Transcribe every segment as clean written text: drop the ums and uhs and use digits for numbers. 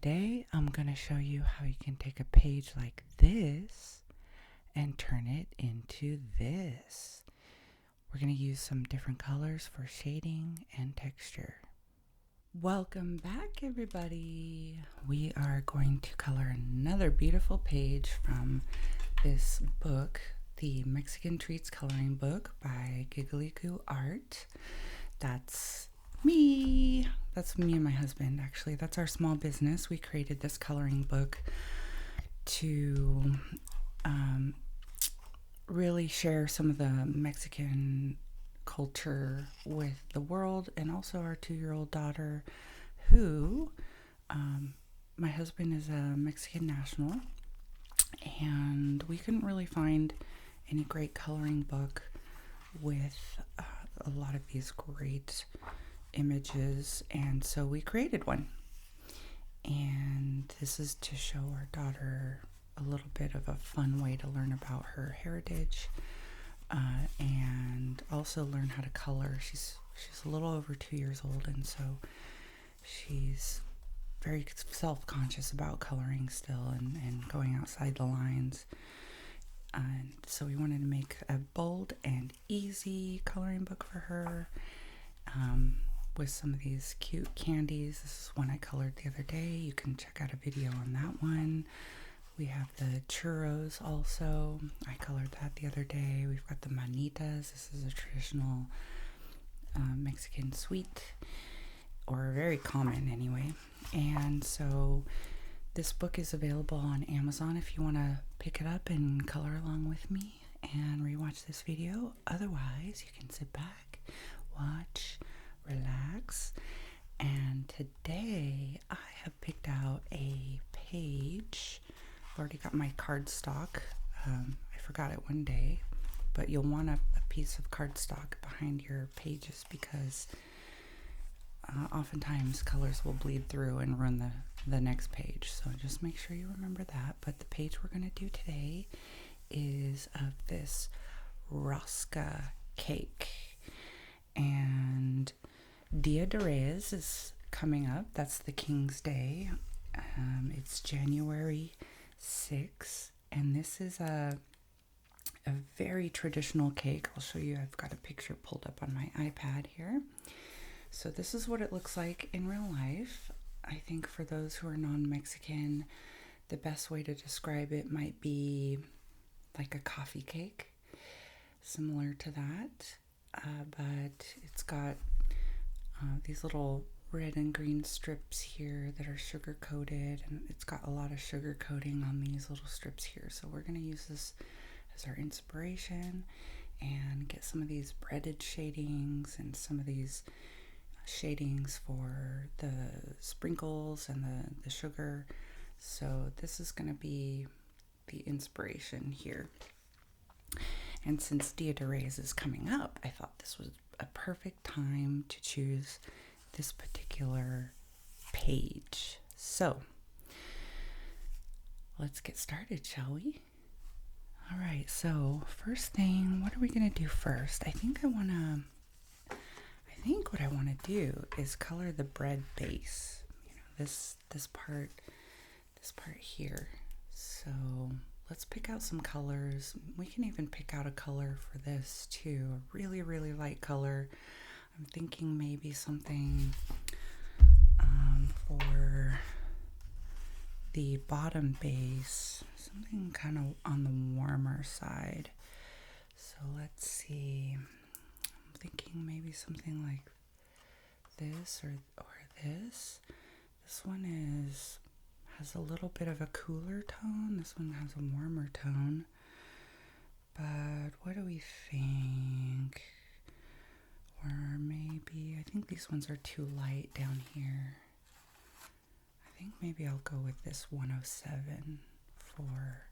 Today I'm going to show you how you can take a page like this and turn it into this. We're going to use some different colors for shading and texture. Welcome back, everybody. We are going to color another beautiful page from this book, the Mexican Treats Coloring Book by Giggly Goo Art. That's me. That's me and my husband, actually. That's our small business. We created this coloring book to really share some of the Mexican culture with the world, and also our 2-year-old daughter, who my husband is a Mexican national, and we couldn't really find any great coloring book with a lot of these great images, and so we created one. And this is to show our daughter a little bit of a fun way to learn about her heritage, and also learn how to color. She's a little over 2 years old, and so she's very self-conscious about coloring still and going outside the lines. And so we wanted to make a bold and easy coloring book for her, with some of these cute candies. This is one I colored the other day. You can check out a video on that one. We have the churros also. I colored that the other day. We've got the manitas. This is a traditional Mexican sweet, or very common anyway. And so this book is available on Amazon if you want to pick it up and color along with me and rewatch this video. Otherwise, you can sit back, watch, relax. And today I have picked out a page. I've already got my cardstock. I forgot it one day, but you'll want a piece of cardstock behind your pages because oftentimes colors will bleed through and ruin the next page. So just make sure you remember that. But the page we're going to do today is of this Rosca cake. And Dia de Reyes is coming up. That's the King's Day. It's January 6th, and this is a very traditional cake. I'll show you. I've got a picture pulled up on my iPad here. So this is what it looks like in real life. I think for those who are non-Mexican, the best way to describe it might be like a coffee cake, similar to that. But it's got these little red and green strips here that are sugar coated, and it's got a lot of sugar coating on these little strips here. So we're going to use this as our inspiration and get some of these breaded shadings and some of these shadings for the sprinkles and the sugar. So this is going to be the inspiration here. And since Dia de Reyes is coming up, I thought this was a perfect time to choose this particular page. So let's get started, shall we? All right, so first thing, what are we going to do first? I think what I want to do is color the bread base. You know, this part here. So let's pick out some colors. We can even pick out a color for this too, a really, really light color. I'm thinking maybe something for the bottom base, something kind of on the warmer side. So let's see. I'm thinking maybe something like this or this. This one has a little bit of a cooler tone. This one has a warmer tone. But what do we think? Or maybe, I think these ones are too light down here. I think maybe I'll go with this 107 for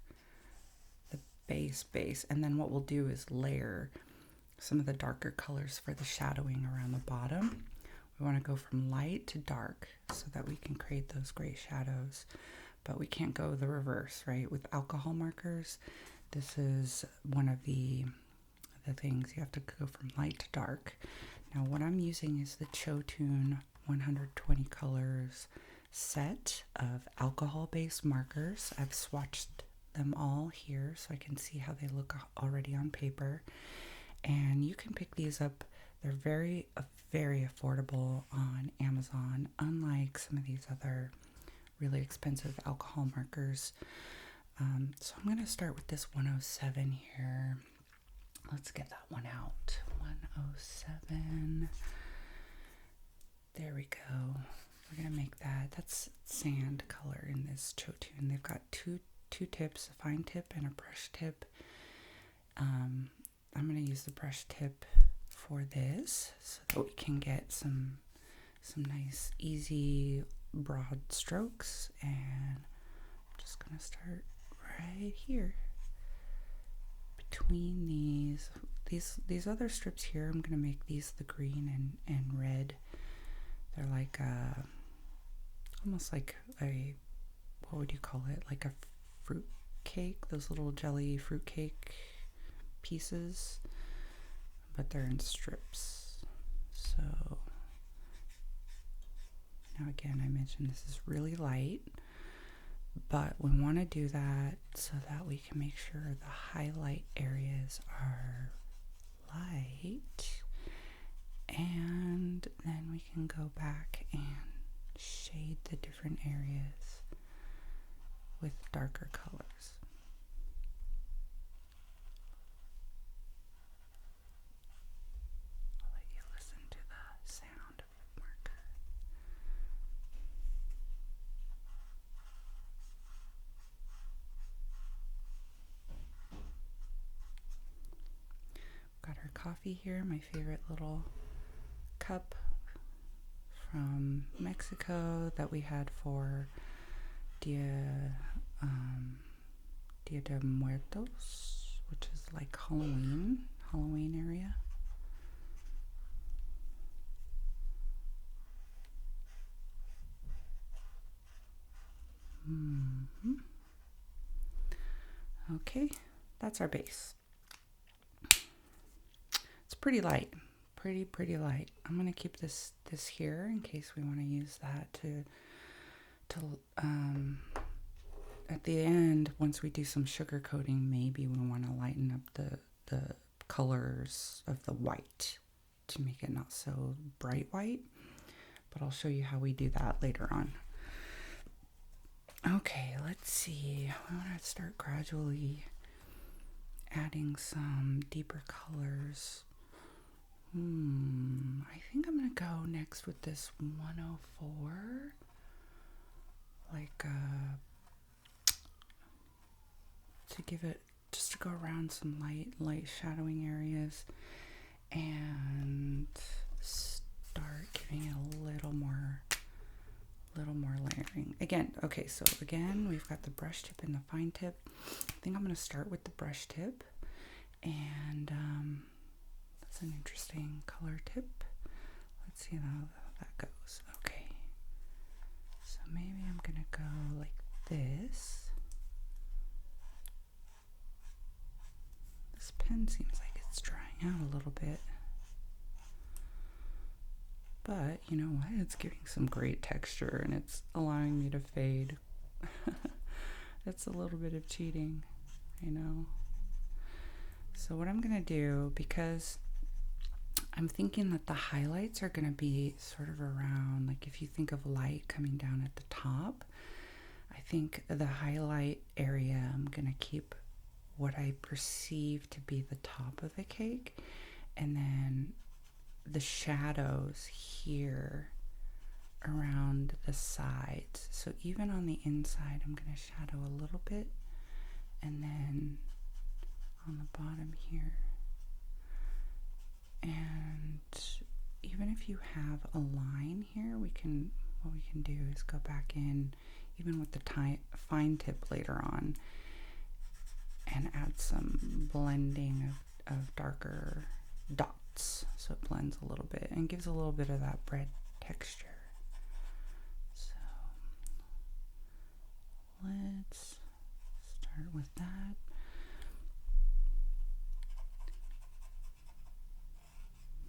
the base. And then what we'll do is layer some of the darker colors for the shadowing around the bottom. We want to go from light to dark so that we can create those gray shadows. But we can't go the reverse, right? With alcohol markers, this is one of the things. You have to go from light to dark. Now what I'm using is the Chotun 120 colors set of alcohol-based markers. I've swatched them all here so I can see how they look already on paper. And you can pick these up. They're very, very affordable on Amazon, unlike some of these other really expensive alcohol markers. So I'm going to start with this 107 here. Let's get that one out. 107. There we go. We're going to make that. That's sand color in this Chotun. They've got two tips, a fine tip and a brush tip. I'm going to use the brush tip for this so that we can get some nice, easy, broad strokes. And I'm just going to start right here between these other strips here. I'm going to make these the green and red. They're like almost like a, what would you call it? Like a fruit cake, those little jelly fruit cake pieces, but they're in strips. So now again, I mentioned this is really light, but we want to do that so that we can make sure the highlight areas are light, and then we can go back and shade the different areas with darker colors. I'll let you listen to the sound of the marker. Got our coffee here, my favorite little cup from Mexico that we had for Dia de Muertos, which is like Halloween area. Okay, that's our base. It's pretty light, pretty light. I'm gonna keep this here in case we want to use that to at the end, once we do some sugar coating, maybe we want to lighten up the colors of the white to make it not so bright white, but I'll show you how we do that later on. Okay, let's see. I want to start gradually adding some deeper colors. I think I'm gonna go next with this 104, like to give it, just to go around some light shadowing areas and start giving it a little more layering. Again, okay, so again, we've got the brush tip and the fine tip. I think I'm gonna start with the brush tip, and that's an interesting color tip. Let's see how that goes. Okay, so maybe I'm gonna go like this. This pen seems like it's drying out a little bit, but you know what? It's giving some great texture and it's allowing me to fade. That's a little bit of cheating, I know. So what I'm gonna do, because I'm thinking that the highlights are going to be sort of around, like if you think of light coming down at the top, I think the highlight area, I'm going to keep what I perceive to be the top of the cake, and then the shadows here around the sides. So even on the inside, I'm going to shadow a little bit, and then on the bottom here. And even if you have a line here, what we can do is go back in, even with the fine tip later on, and add some blending of darker dots, so it blends a little bit and gives a little bit of that bread texture. So let's start with that.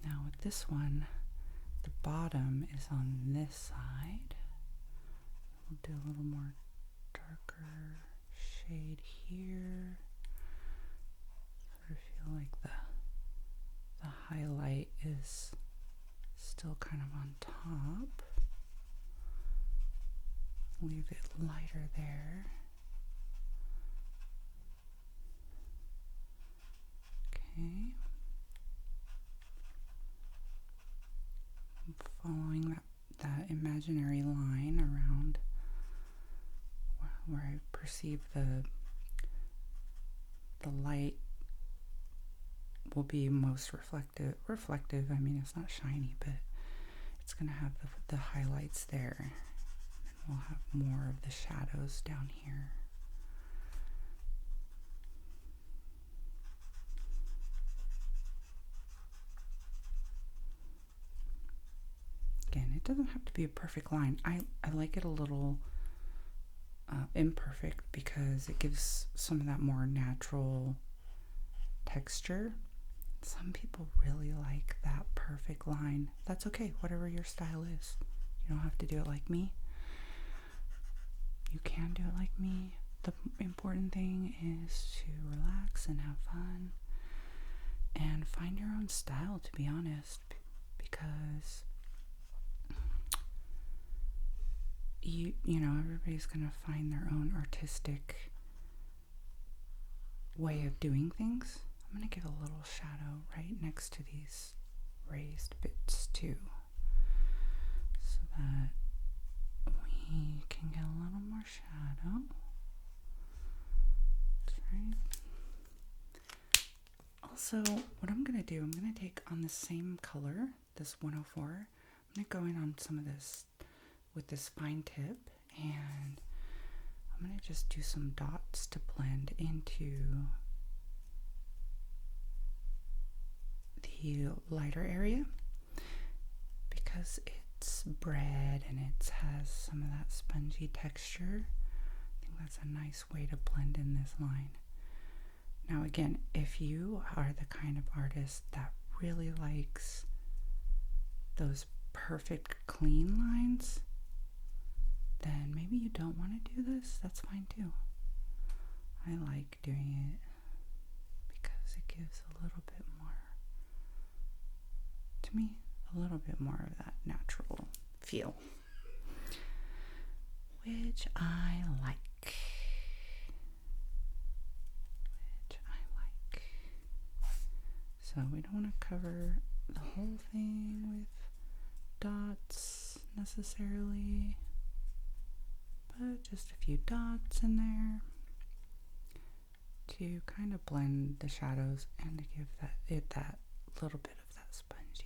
Now with this one, the bottom is on this side, I'll do a little more darker shade here. Sort of feel like the highlight is still kind of on top. Leave it lighter there. Okay. I'm following that imaginary line around where I perceive the light will be most reflective. I mean, it's not shiny, but it's going to have the highlights there. And we'll have more of the shadows down here. Again, it doesn't have to be a perfect line. I like it a little imperfect because it gives some of that more natural texture. Some people really like that perfect line. That's okay, whatever your style is. You don't have to do it like me. You can do it like me. The important thing is to relax and have fun and find your own style, to be honest, because you know, everybody's gonna find their own artistic way of doing things. I'm gonna give a little shadow right next to these raised bits too, so that we can get a little more shadow. That's right. Also, what I'm gonna do, I'm gonna take on the same color, this 104, I'm gonna go in on some of this with this fine tip, and I'm going to just do some dots to blend into the lighter area, because it's bread and it has some of that spongy texture. I think that's a nice way to blend in this line. Now again, if you are the kind of artist that really likes those perfect clean lines, then maybe you don't want to do this. That's fine too. I like doing it because it gives a little bit more, to me, a little bit more of that natural feel, which I like. So we don't want to cover the whole thing with dots necessarily, but just a few dots in there to kind of blend the shadows and to give that little bit of that spongy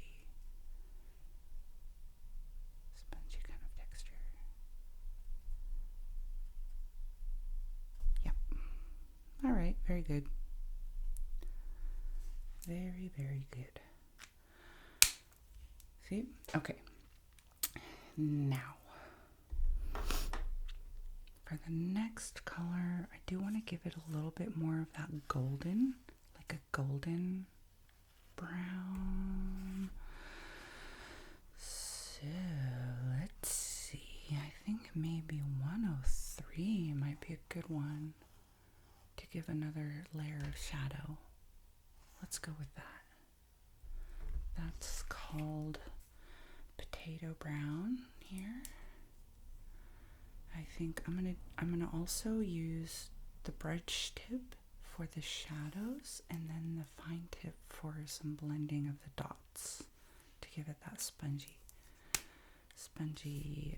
kind of texture. Yep. All right, very good. Very, very good. See? Okay. Now, for the next color, I do want to give it a little bit more of that golden, like a golden brown. So, let's see. I think maybe 103 might be a good one to give another layer of shadow. Let's go with that. That's called potato brown here. I think I'm gonna also use the brush tip for the shadows and then the fine tip for some blending of the dots to give it that spongy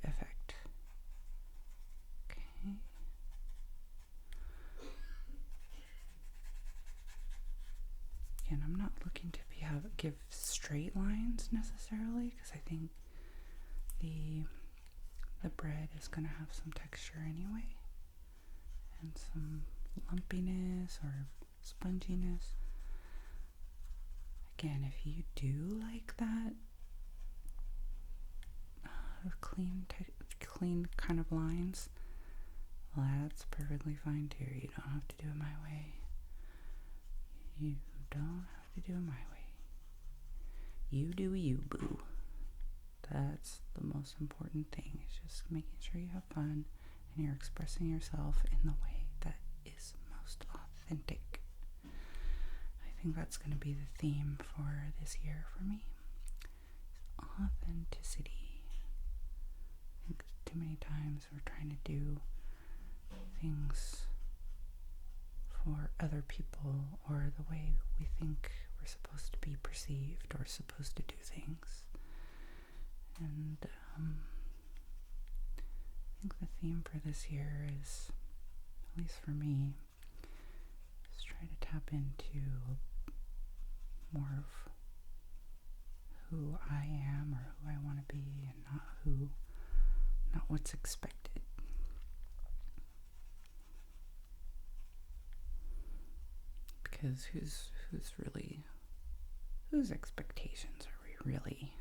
effect. Okay. Again, I'm not looking to give straight lines necessarily, because I think the bread is going to have some texture anyway, and some lumpiness or sponginess. Again, if you do like that clean kind of lines, that's perfectly fine too. You don't have to do it my way. You don't have to do it my way. You do you, boo. That's the most important thing. It's just making sure you have fun and you're expressing yourself in the way that is most authentic. I think that's going to be the theme for this year for me. Authenticity. I think too many times we're trying to do things for other people or the way we think we're supposed to be perceived or supposed to do things. And I think the theme for this year is, at least for me, is try to tap into more of who I am or who I want to be, and not what's expected. Because whose expectations are we really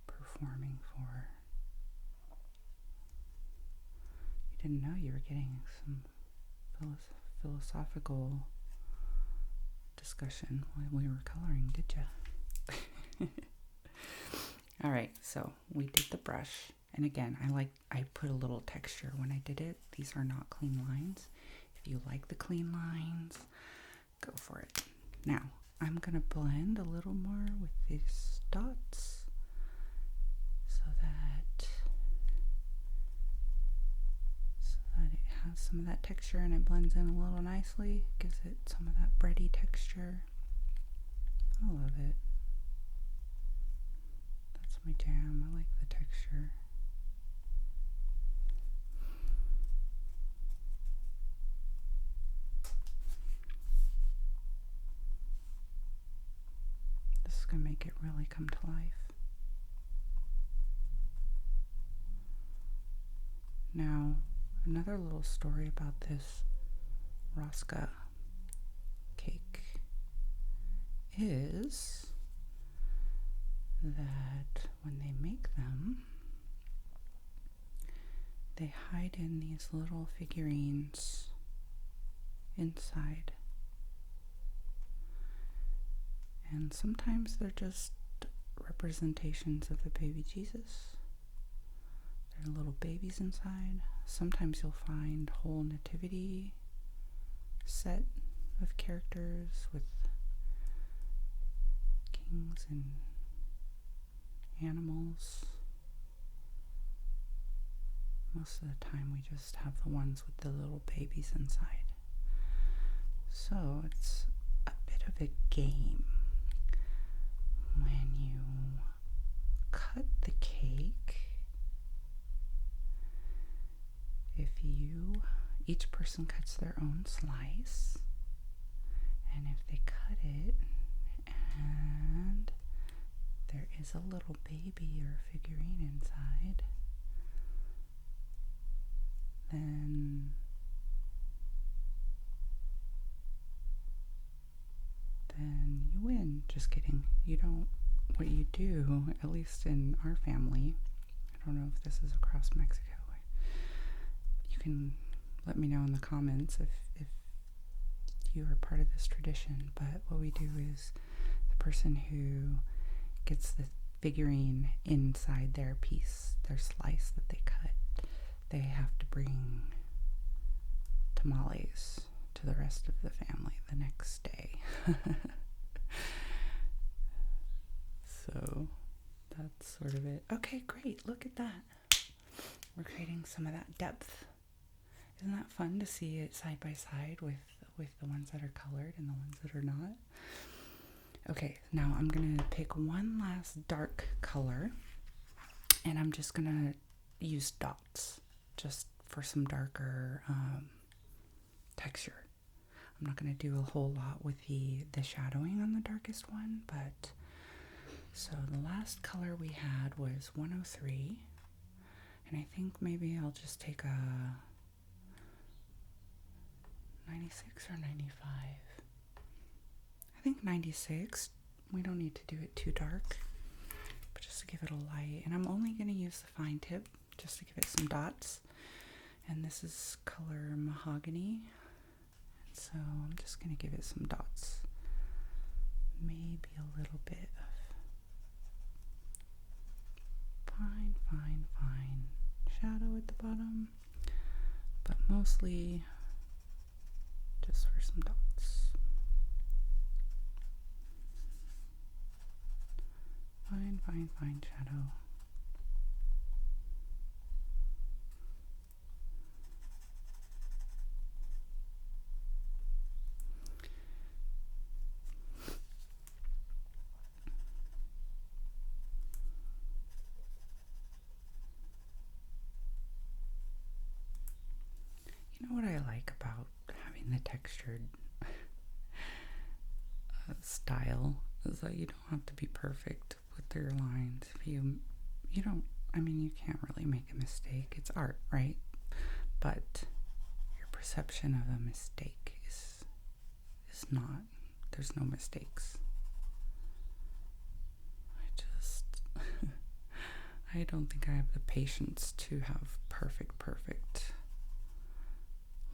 performing for? You didn't know you were getting some philosophical discussion while we were coloring, did you? All right, so we did the brush. And again, I put a little texture when I did it. These are not clean lines. If you like the clean lines, go for it. Now, I'm going to blend a little more with these dots so that it has some of that texture and it blends in a little nicely. Gives it some of that bready texture. I love it. That's my jam. I like the texture. This is going to make it really come to life. Now, another little story about this Rosca cake is that when they make them, they hide in these little figurines inside. And sometimes they're just representations of the baby Jesus. There are little babies inside. Sometimes you'll find whole nativity set of characters with kings and animals. Most of the time we just have the ones with the little babies inside. So it's a bit of a game. When you cut the cake, each person cuts their own slice, and if they cut it and there is a little baby or figurine inside, then you win. Just kidding. You don't. What you do, at least in our family, I don't know if this is across Mexico. You can let me know in the comments if you are part of this tradition. But what we do is the person who gets the figurine inside their piece, their slice that they cut, they have to bring tamales to the rest of the family the next day. So that's sort of it. Okay, great. Look at that. We're creating some of that depth. Isn't that fun to see it side by side with the ones that are colored and the ones that are not? Okay, now I'm going to pick one last dark color, and I'm just going to use dots just for some darker texture. I'm not going to do a whole lot with the shadowing on the darkest one, but so the last color we had was 103, and I think maybe I'll just take a 96 or 95. I think 96. We don't need to do it too dark, but just to give it a light. And I'm only going to use the fine tip just to give it some dots. And this is color mahogany. So I'm just going to give it some dots. Maybe a little bit of at the bottom, but mostly just for some dots. Fine, fine, fine shadow. You know what I like about having the textured style is that you don't have to be perfect with your lines. If you don't, I mean, you can't really make a mistake. It's art, right? But your perception of a mistake is not. There's no mistakes. I don't think I have the patience to have perfect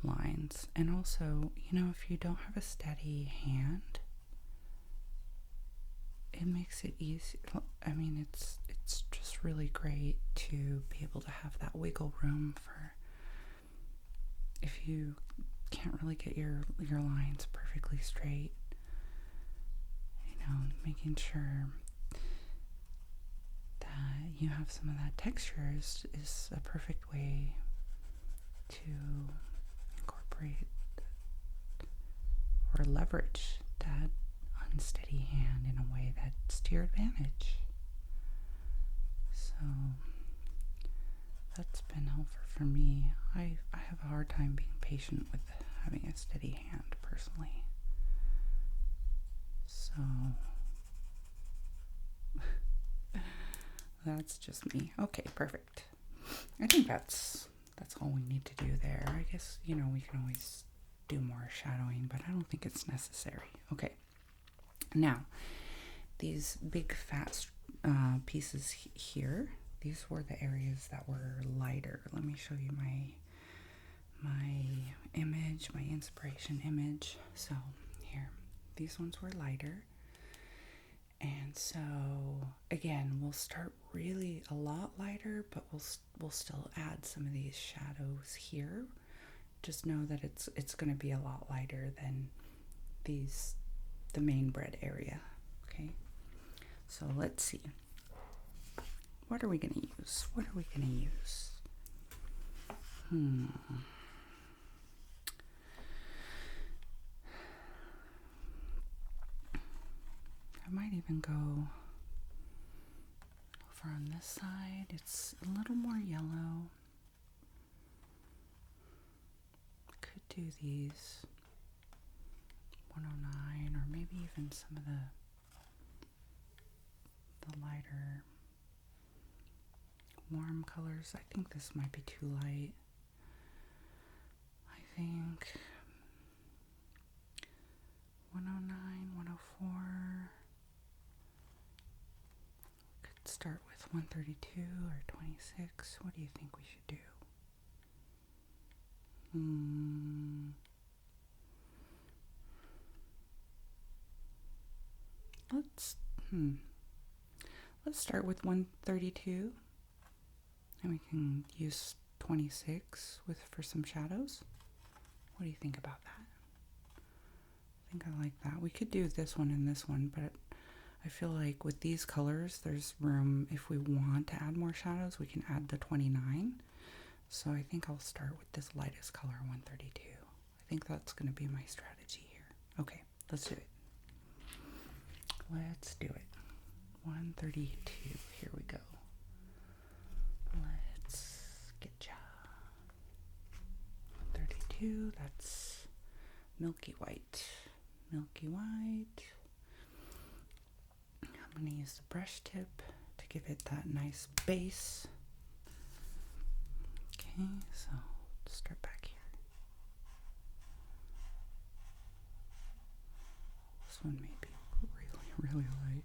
lines. And also, you know, if you don't have a steady hand, it makes it easy. I mean, it's just really great to be able to have that wiggle room for if you can't really get your lines perfectly straight. You know, making sure that you have some of that texture is a perfect way to incorporate or leverage that unsteady hand in a way that's to your advantage. So that's been helpful for me. I have a hard time being patient with having a steady hand personally. So that's just me. Okay, perfect. I think that's all we need to do there. I guess, you know, we can always do more shadowing, but I don't think it's necessary. Okay. Now, these big fat pieces here, these were the areas that were lighter. Let me show you my image, my inspiration image. So here, these ones were lighter. And so again, we'll start really a lot lighter, but we'll still add some of these shadows here. Just know that it's going to be a lot lighter than the main bread area. Okay, so let's see. What are we going to use? I might even go over on this side. It's a little more yellow. Could do these 109 or maybe even some of the lighter warm colors. I think this might be too light. I think 109, 104. Could start with 132 or 26. What do you think we should do? Let's start with 132, and we can use 26 for some shadows. What do you think about that? I think I like that. We could do this one and this one, but I feel like with these colors, there's room. If we want to add more shadows, we can add the 29. So I think I'll start with this lightest color, 132. I think that's going to be my strategy here. Okay, let's do it. 132. Here we go. Let's get ya. 132. That's milky white. I'm going to use the brush tip to give it that nice base. Okay, so let's start back here. This one may be really light.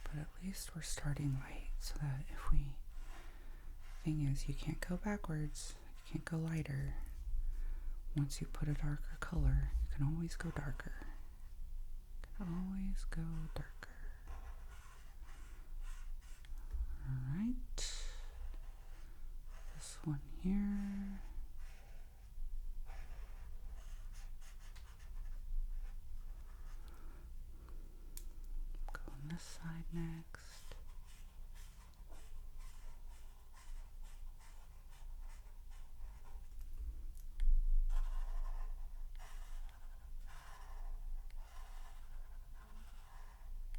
But at least we're starting light, so that thing is, you can't go backwards, you can't go lighter. Once you put a darker color, you can always go darker. here. Go on this side next.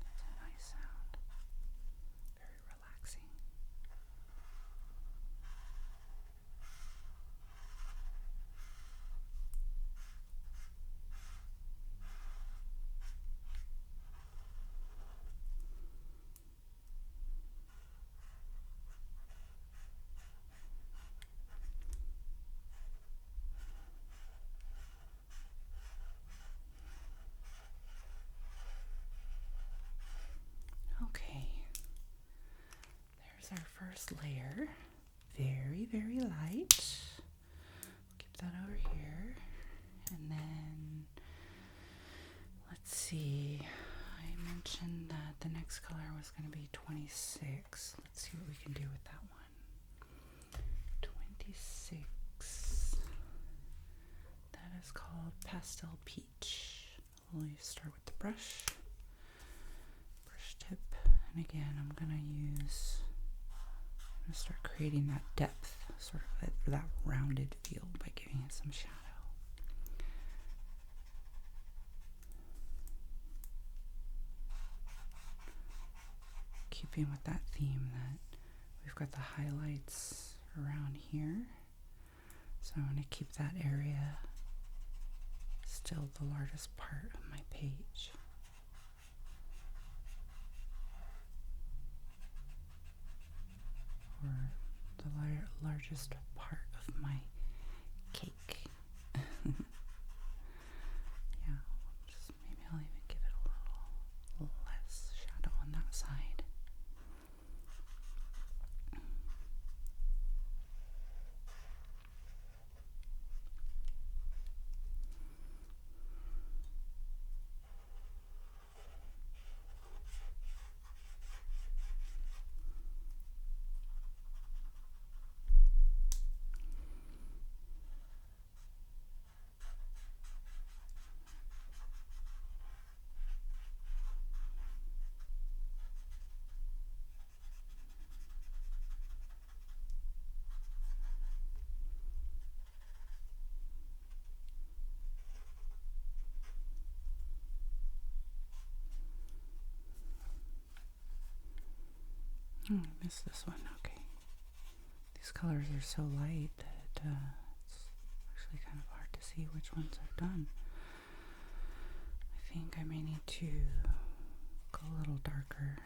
That's a nice sound. Very relaxing. Okay, there's our first layer. Very, very light. Keep that over here. And then, let's see. I mentioned that the next color was going to be 26. Let's see what we can do with that one. 26. That is called Pastel Peach. We'll start with the brush tip, and again I'm gonna start creating that depth, sort of that rounded feel by giving it some shadow. Keeping with that theme that we've got the highlights around here, so I'm going to keep that area still the largest part of my page. Or the largest part of my cake. Yeah, just maybe I'll even give it a little less shadow on that side. I missed this one. Okay. These colors are so light that it's actually kind of hard to see which ones I've done. I think I may need to go a little darker.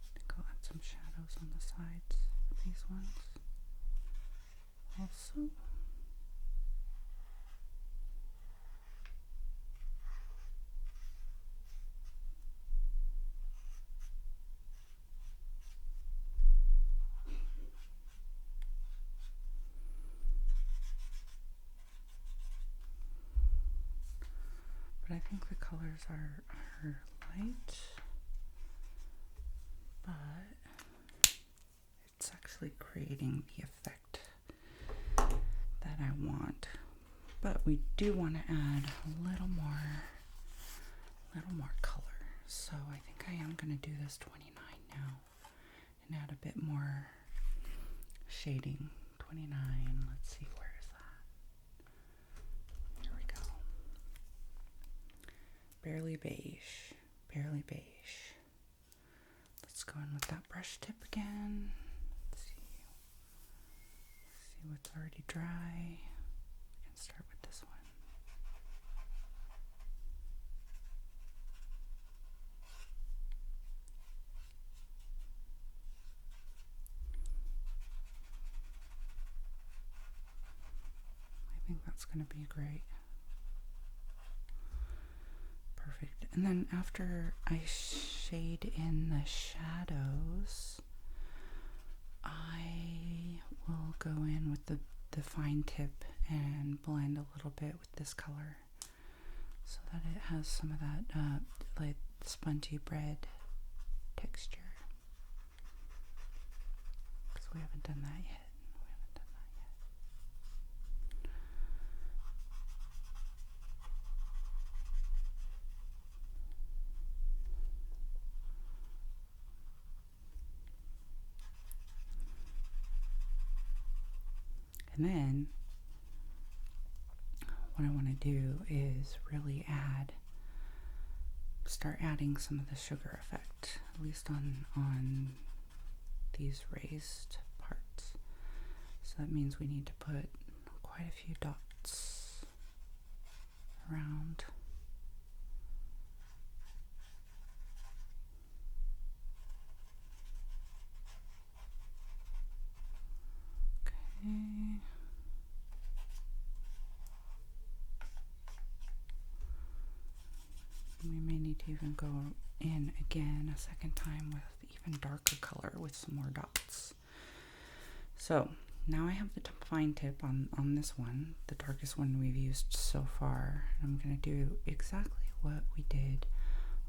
I think I'll add some shadows on the sides of these ones also. But I think the colors are light, but it's actually creating the effect that I want. But we do want to add a little more color. So I think I am going to do this 29 now and add a bit more shading. 29, let's see, where is that? Here we go. Barely beige, barely beige. Let's go in with that brush tip again. Let's see what's already dry. We can start with this one. I think that's going to be great. Perfect. And then after I shade in the shadows, I will go in with the fine tip and blend a little bit with this color so that it has some of that like spongy bread texture. we haven't done that yet. And then what I want to do is really start adding some of the sugar effect, at least on these raised parts. So that means we need to put quite a few dots around. Okay. We may need to even go in again a second time with even darker color with some more dots. So now I have the fine tip on this one, the darkest one we've used so far. I'm going to do exactly what we did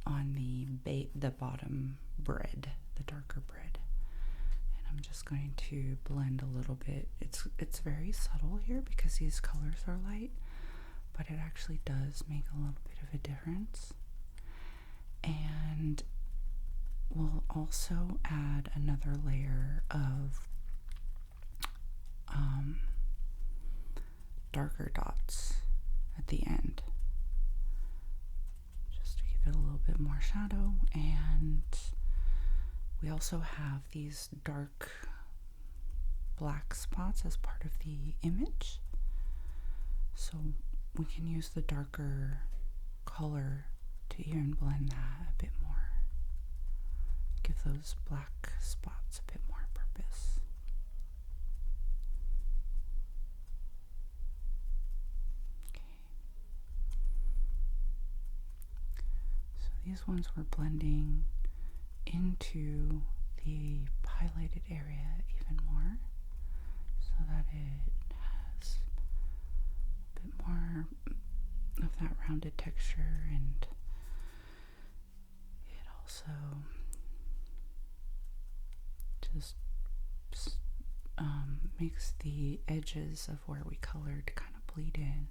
on the bottom bread, the darker bread. And I'm just going to blend a little bit. It's very subtle here because these colors are light, but it actually does make a little bit of a difference. And we'll also add another layer of darker dots at the end, just to give it a little bit more shadow. And we also have these dark black spots as part of the image, so we can use the darker color to even blend that a bit more, give those black spots a bit more purpose. Okay. So these ones we're blending into the highlighted area even more, so that it has a bit more of that rounded texture, and it also just makes the edges of where we colored kind of bleed in.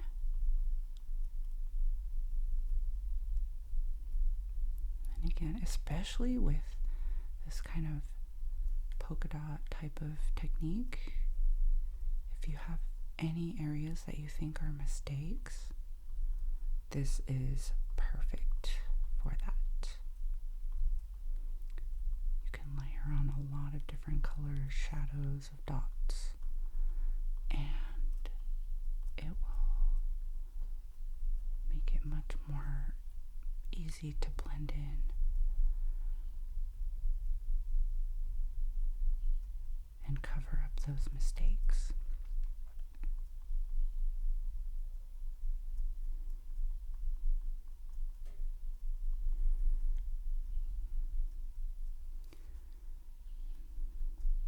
And again, especially with this kind of polka dot type of technique, if you have any areas that you think are mistakes, this is perfect for that. You can layer on a lot of different colors, shadows of dots, and it will make it much more easy to blend in. And cover up those mistakes.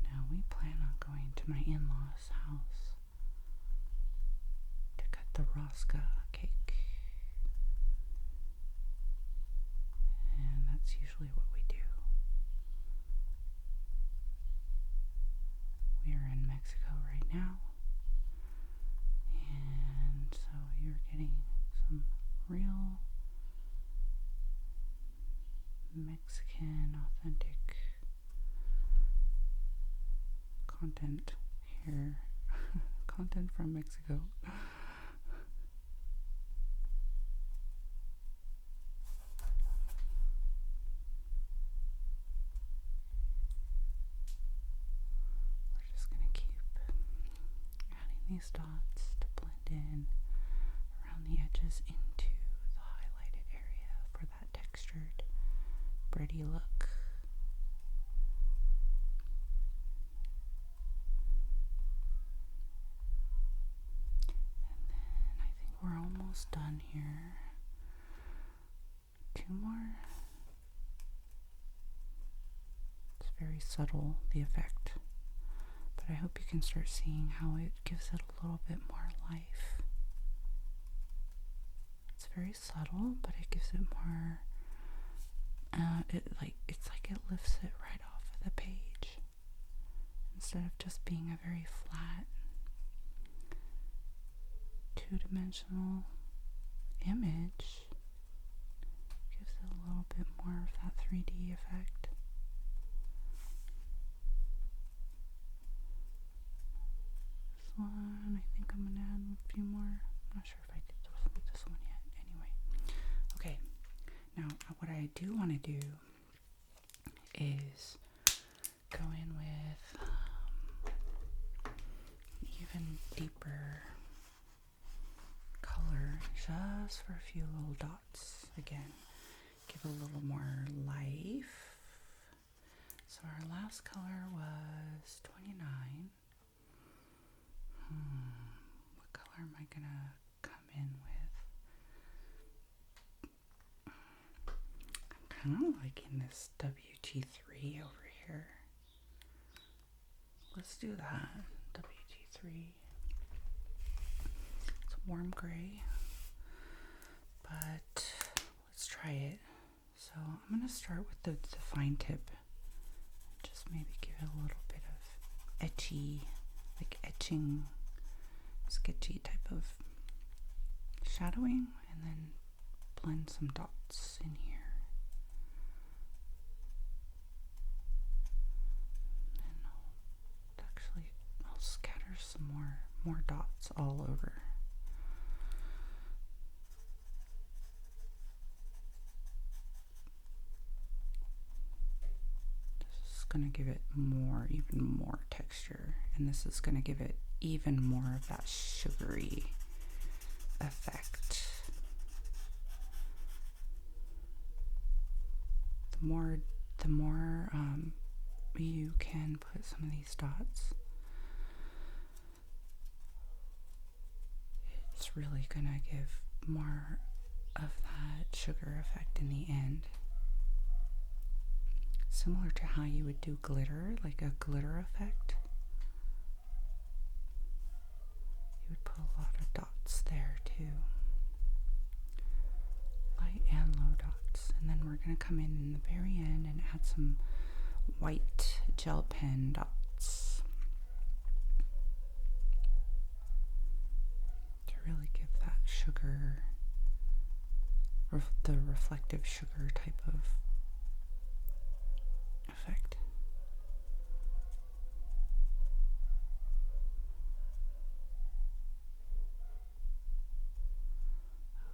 Now we plan on going to my in-laws' house to cut the Rosca cake. And that's usually what we do. We are in Mexico right now, and so you're getting some real Mexican authentic content here. Content from Mexico. These dots to blend in around the edges into the highlighted area for that textured bready look. And then I think we're almost done here. 2 more. It's very subtle, the effect. But I hope you can start seeing how it gives it a little bit more life. It's very subtle, but it gives it more, it's like it lifts it right off of the page. instead of just being a very flat, two-dimensional image. Gives it a little bit more of that 3D effect. This one, I think I'm going to add a few more. I'm not sure if I did this one yet. Anyway, okay. Now, what I do want to do is go in with even deeper color, just for a few little dots. Again, give it a little more life. So our last color was 29. What color am I gonna come in with? I'm kind of liking this WT3 over here. Let's do that. WT3. It's warm gray, but let's try it. So I'm gonna start with the fine tip. Just maybe give it a little bit of etchy, like etching, sketchy type of shadowing, and then blend some dots in here. And I'll scatter some more dots all over. Going to give it even more texture, and this is going to give it even more of that sugary effect. The more you can put some of these dots, it's really going to give more of that sugar effect in the end. Similar to how you would do glitter, like a glitter effect. You would put a lot of dots there too. Light and low dots. And then we're going to come in the very end and add some white gel pen dots to really give that sugar, the reflective sugar type of effect.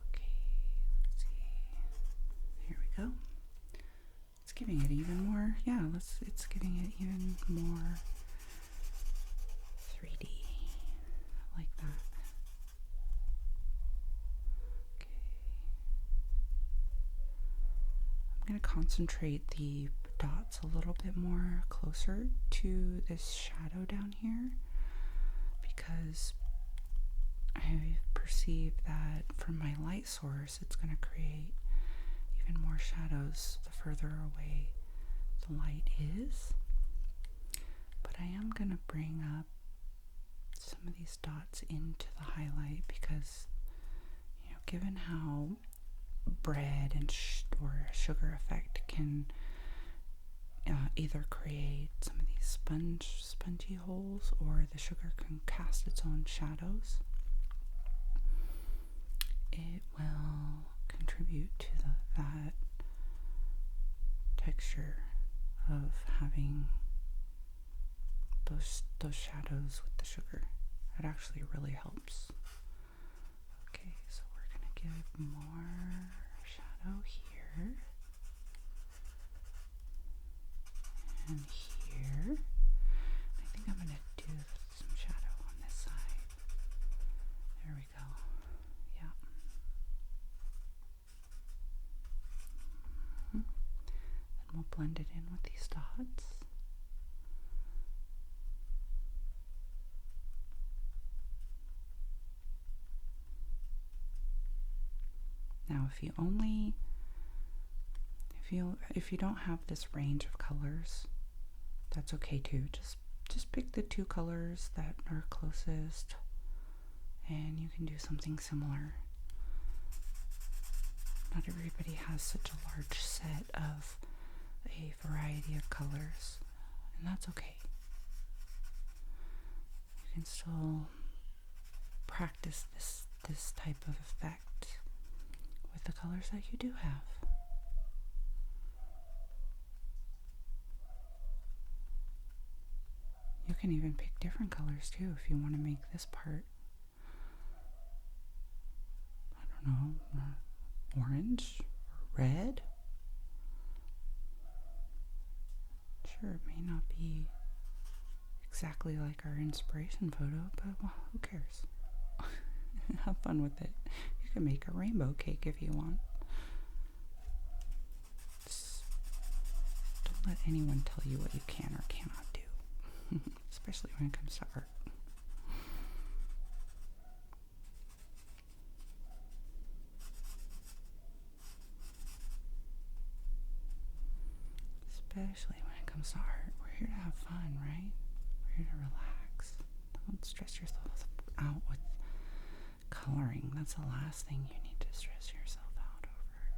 Okay, let's see. Here we go. It's giving it even more. Yeah, it's giving it even more 3D. I like that. Okay. I'm going to concentrate the dots a little bit more closer to this shadow down here, because I perceive that from my light source it's going to create even more shadows the further away the light is. But I am going to bring up some of these dots into the highlight because, you know, given how bread and or a sugar effect can either create some of these spongy holes, or the sugar can cast its own shadows, it will contribute to that texture of having those shadows with the sugar. It actually really helps. Okay, so we're going to give more shadow here. And here. I think I'm going to do some shadow on this side. There we go. Yeah. Then we'll blend it in with these dots. Now, if you don't have this range of colors, that's okay too. Just pick the two colors that are closest, and you can do something similar. Not everybody has such a large set of a variety of colors, and that's okay. can still practice this type of effect with the colors that you do have. You can even pick different colors too if you want to make this part, I don't know, orange or red. Sure, it may not be exactly like our inspiration photo, but well, who cares? Have fun with it. You can make a rainbow cake if you want. Just don't let anyone tell you what you can or cannot do, especially when it comes to art. Especially when it comes to art. We're here to have fun, right? We're here to relax. Don't stress yourself out with coloring. That's the last thing you need to stress yourself out over.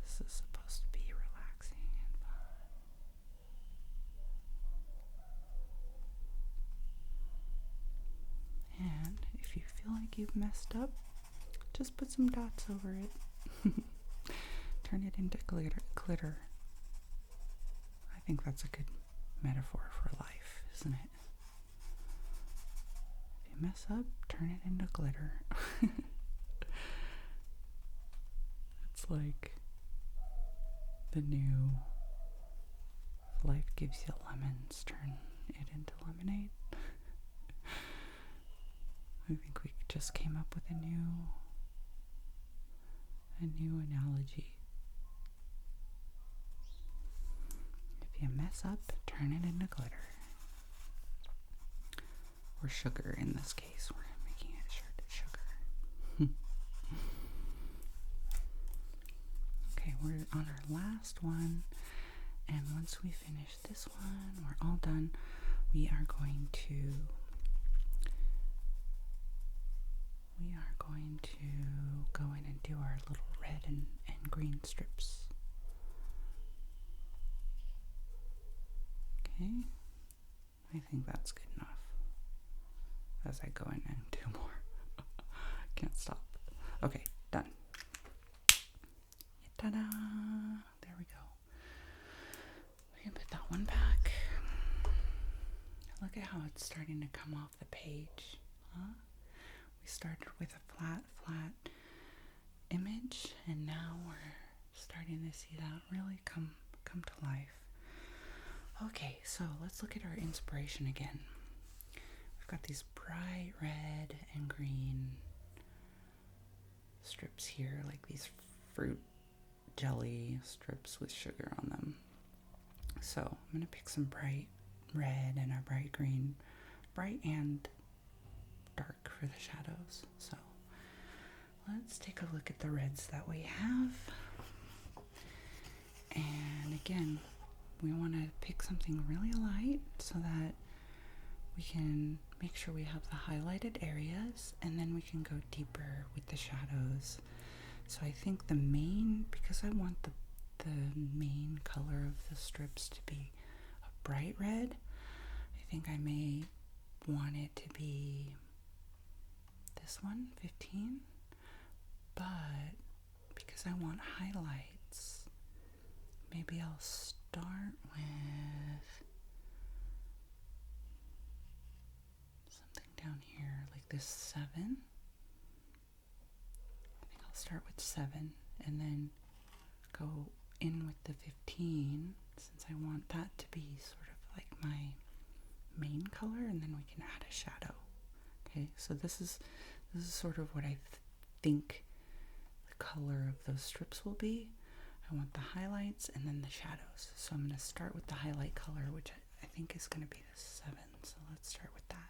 This is supposed to be relaxing and fun. And if you feel like you've messed up, just put some dots over it. Turn it into glitter. I think that's a good metaphor for life, isn't it? If you mess up, turn it into glitter. It's like the new life gives you lemons, turn it into lemonade. I think we just came up with a new analogy. If you mess up, turn it into glitter. Or sugar in this case. We're making it sugar. Okay, we're on our last one. And once we finish this one, we're all done. We are going to go in and do our little red and green strips. Okay, I think that's good enough. As I go in and do more. Can't stop. Okay, done. Ta-da! There we go. We can put that one back. Look at how it's starting to come off the page. Huh? We started with a flat image, and now we're starting to see that really come to life. Okay, so let's look at our inspiration again. We've got these bright red and green strips here, like these fruit jelly strips with sugar on them. So I'm going to pick some bright red and a bright green, bright and dark for the shadows. So let's take a look at the reds that we have. And again, we want to pick something really light so that we can make sure we have the highlighted areas, and then we can go deeper with the shadows. So I think because I want the main color of the strips to be a bright red, I think I may want it to be this one, 15, but because I want highlights, maybe I'll start with something down here, like this 7. I think I'll start with 7 and then go in with the 15, since I want that to be sort of like my main color, and then we can add a shadow. Okay, so this is sort of what I think the color of those strips will be. I want the highlights and then the shadows. So I'm going to start with the highlight color, which I think is going to be the 7. So let's start with that.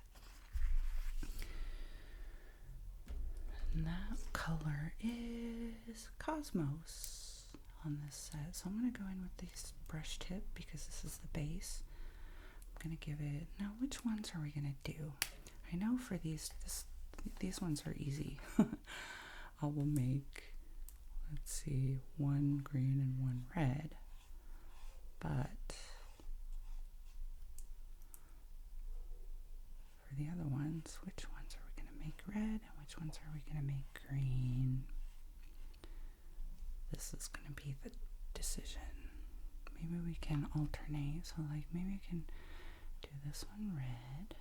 And that color is Cosmos on this set. So I'm going to go in with this brush tip because this is the base. I'm going to give it... Now, which ones are we going to do? I know for these ones are easy. I will make, let's see, 1 green and 1 red. But the other ones. Which ones are we going to make red and which ones are we going to make green? This is going to be the decision. Maybe we can alternate. So like maybe I can do this one red.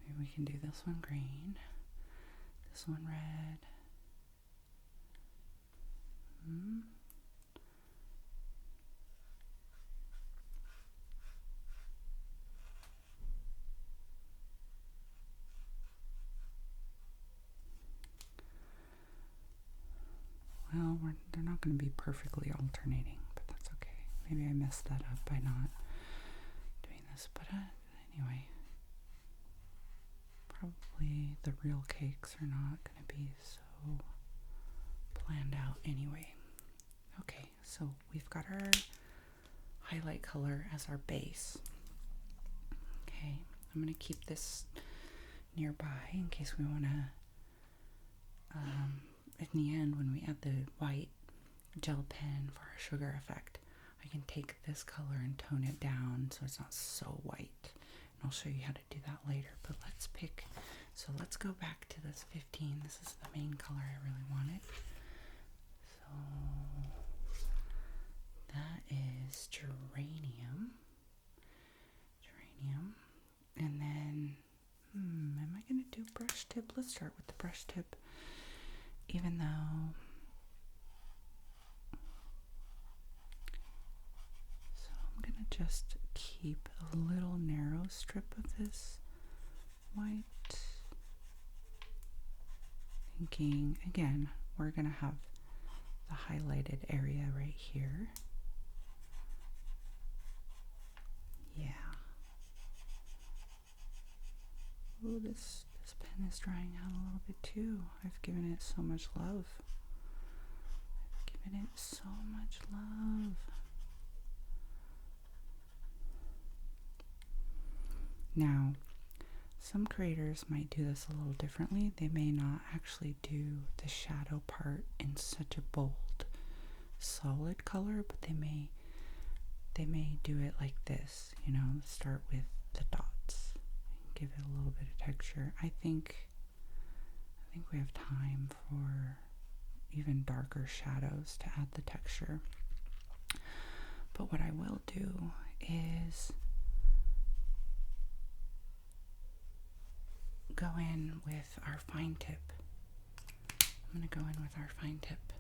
Maybe we can do this one green. This one red. Well, they're not going to be perfectly alternating, but that's okay. Maybe I messed that up by not doing this, but anyway. Probably the real cakes are not going to be so planned out anyway. Okay, so we've got our highlight color as our base. Okay, I'm going to keep this nearby in case we want to, in the end, when we add the white gel pen for our sugar effect, I can take this color and tone it down so it's not so white. And I'll show you how to do that later. But let's pick, so let's go back to this 15. This is the main color I really wanted. So that is geranium. And then, am I going to do brush tip? Let's start with the brush tip. Even though, so I'm going to just keep a little narrow strip of this white. Thinking, again, we're going to have the highlighted area right here. Yeah. Ooh, this pen is drying out a little bit too. I've given it so much love. Now, some creators might do this a little differently. They may not actually do the shadow part in such a bold, solid color, but they may do it like this, you know, start with the dots and give it a little bit of texture. I think we have time for even darker shadows to add the texture. But what I will do is go in with our fine tip. I'm going to go in with our fine tip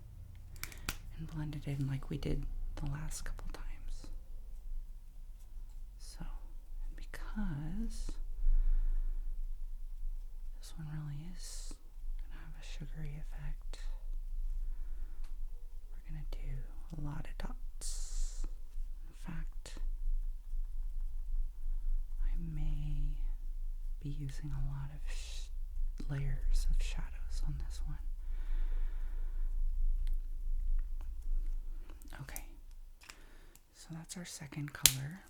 and blend it in like we did the last couple times. So, because this one really is going to have a sugary effect, we're going to do a lot of dots. In fact, I may be using a lot of layers of shadows on this one. Okay, so that's our second color.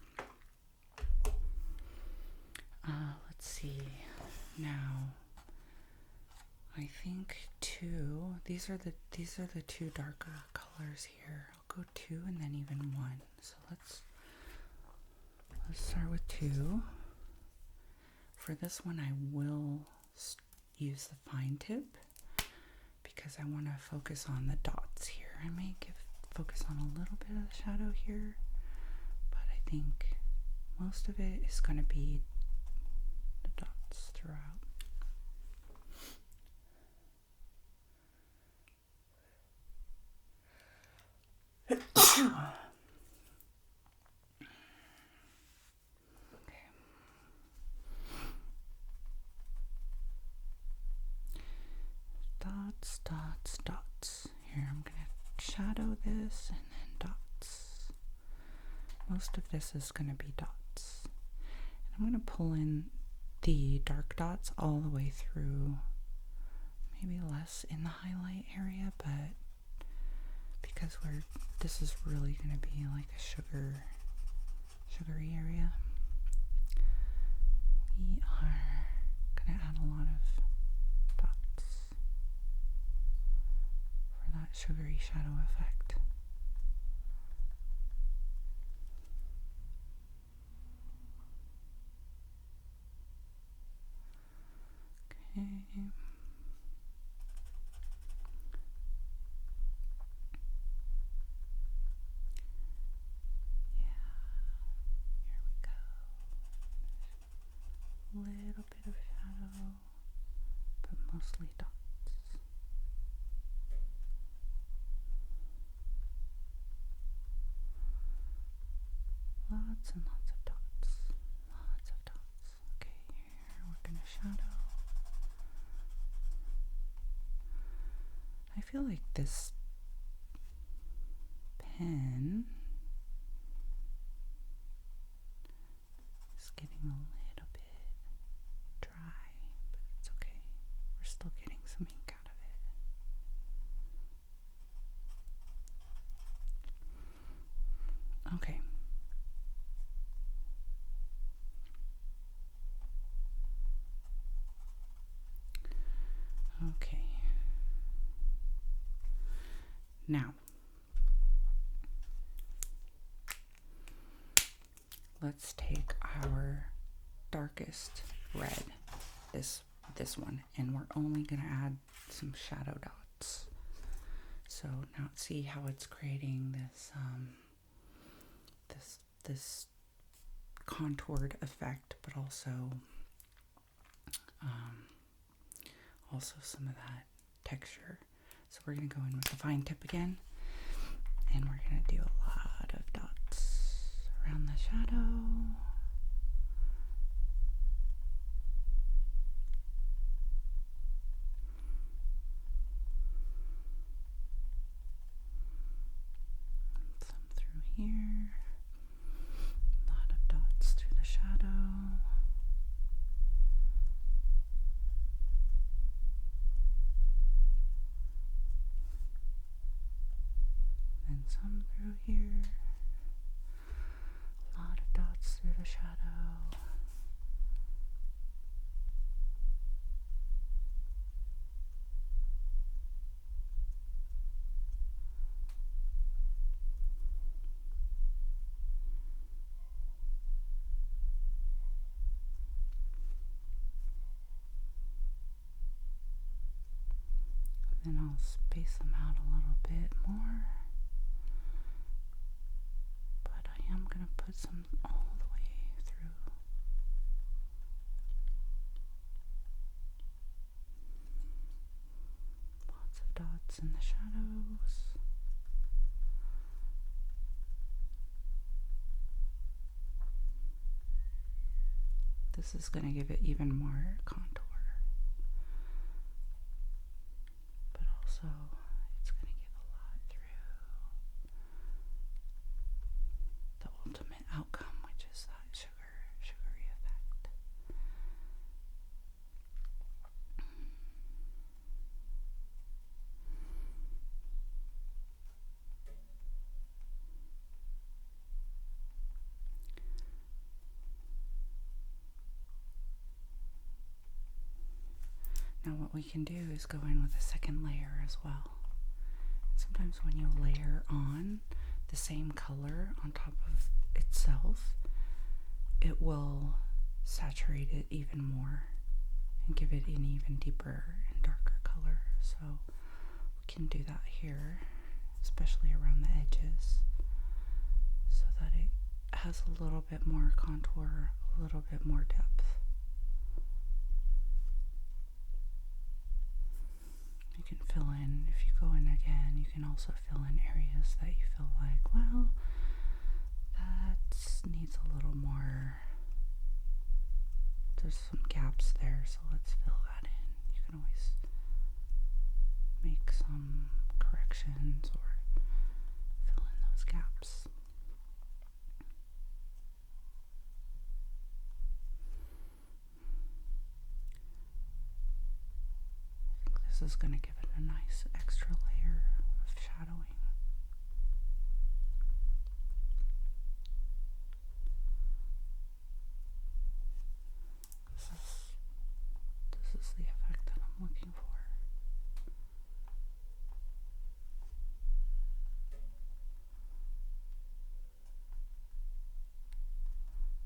Let's see. Now, I think these are the two darker colors here. I'll go 2 and then even 1. So let's start with 2. For this one, I will use the fine tip because I want to focus on the dots here. I may focus on a little bit of the shadow here, but I think most of it is going to be the dots throughout. Dots. Here, I'm going to shadow this and then dots. Most of this is going to be dots. And I'm going to pull in the dark dots all the way through, maybe less in the highlight area, but because this is really going to be like a sugary area, we are going to add a lot of dots for that sugary shadow effect. Lots and lots of dots. Lots of dots. Okay, here we're gonna shadow. I feel like this pen is getting a little bit dry, but it's okay. We're still getting some ink out of it. Okay. Okay. Now, let's take our darkest red, this one, and we're only going to add some shadow dots. So now see how it's creating this contoured effect, but also some of that texture. So we're going to go in with the fine tip again, and we're going to do a lot of dots around the shadow. Some through here. A lot of dots through the shadow. And some through here. A lot of dots through the shadow. Then I'll space them out a little bit more. But I am going to put some all the way through. Lots of dots in the shadows. This is going to give it even more contour. But also, it's going to give a lot through the ultimate outcome, which is that sugary effect. Now what we can do is go in with a second layer as well. Sometimes when you layer on the same color on top of itself, it will saturate it even more and give it an even deeper and darker color. So we can do that here, especially around the edges, so that it has a little bit more contour, a little bit more depth. You can fill in, if you go in again, you can also fill in areas that you feel like, well, that needs a little more, there's some gaps there, so let's fill that in. You can always make some corrections or fill in those gaps. This is going to give it a nice extra layer of shadowing. This is the effect that I'm looking for.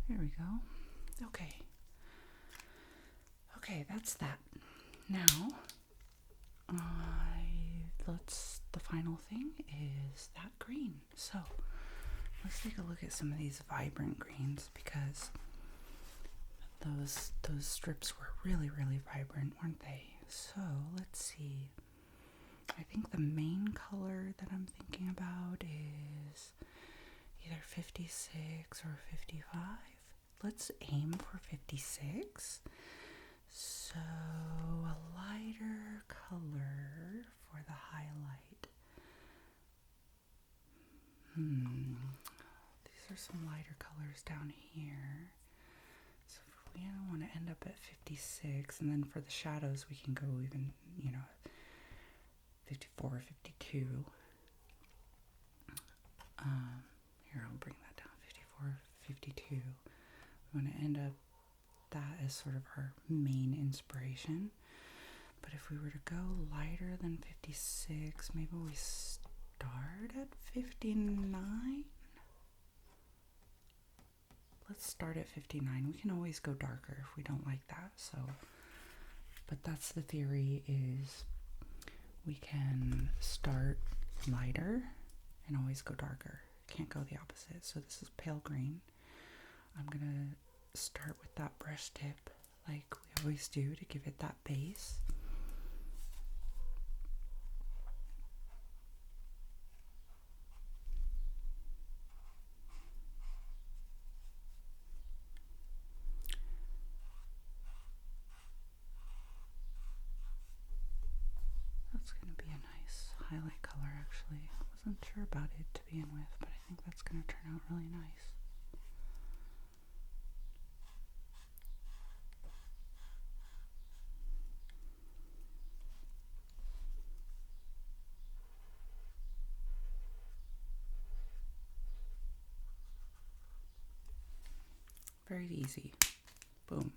There we go. Okay, that's that. Now, the final thing is that green. So let's take a look at some of these vibrant greens, because those strips were really, really vibrant, weren't they? So let's see. I think the main color that I'm thinking about is either 56 or 55. Let's aim for 56. So a lighter color for the highlight. These are some lighter colors down here. So if we don't want to end up at 56, and then for the shadows we can go even, 54 or 52. Here, I'll bring that down, 54, 52. We want to end up that as sort of our main inspiration. But if we were to go lighter than 56, maybe we start at 59. Let's start at 59. We can always go darker if we don't like that. So, but that's the theory, is we can start lighter and always go darker. Can't go the opposite. So this is pale green. I'm gonna start with that brush tip like we always do to give it that base. That's gonna be a nice highlight color, actually. I wasn't sure about it to begin with, but I think that's gonna turn out really nice. Very easy. Boom.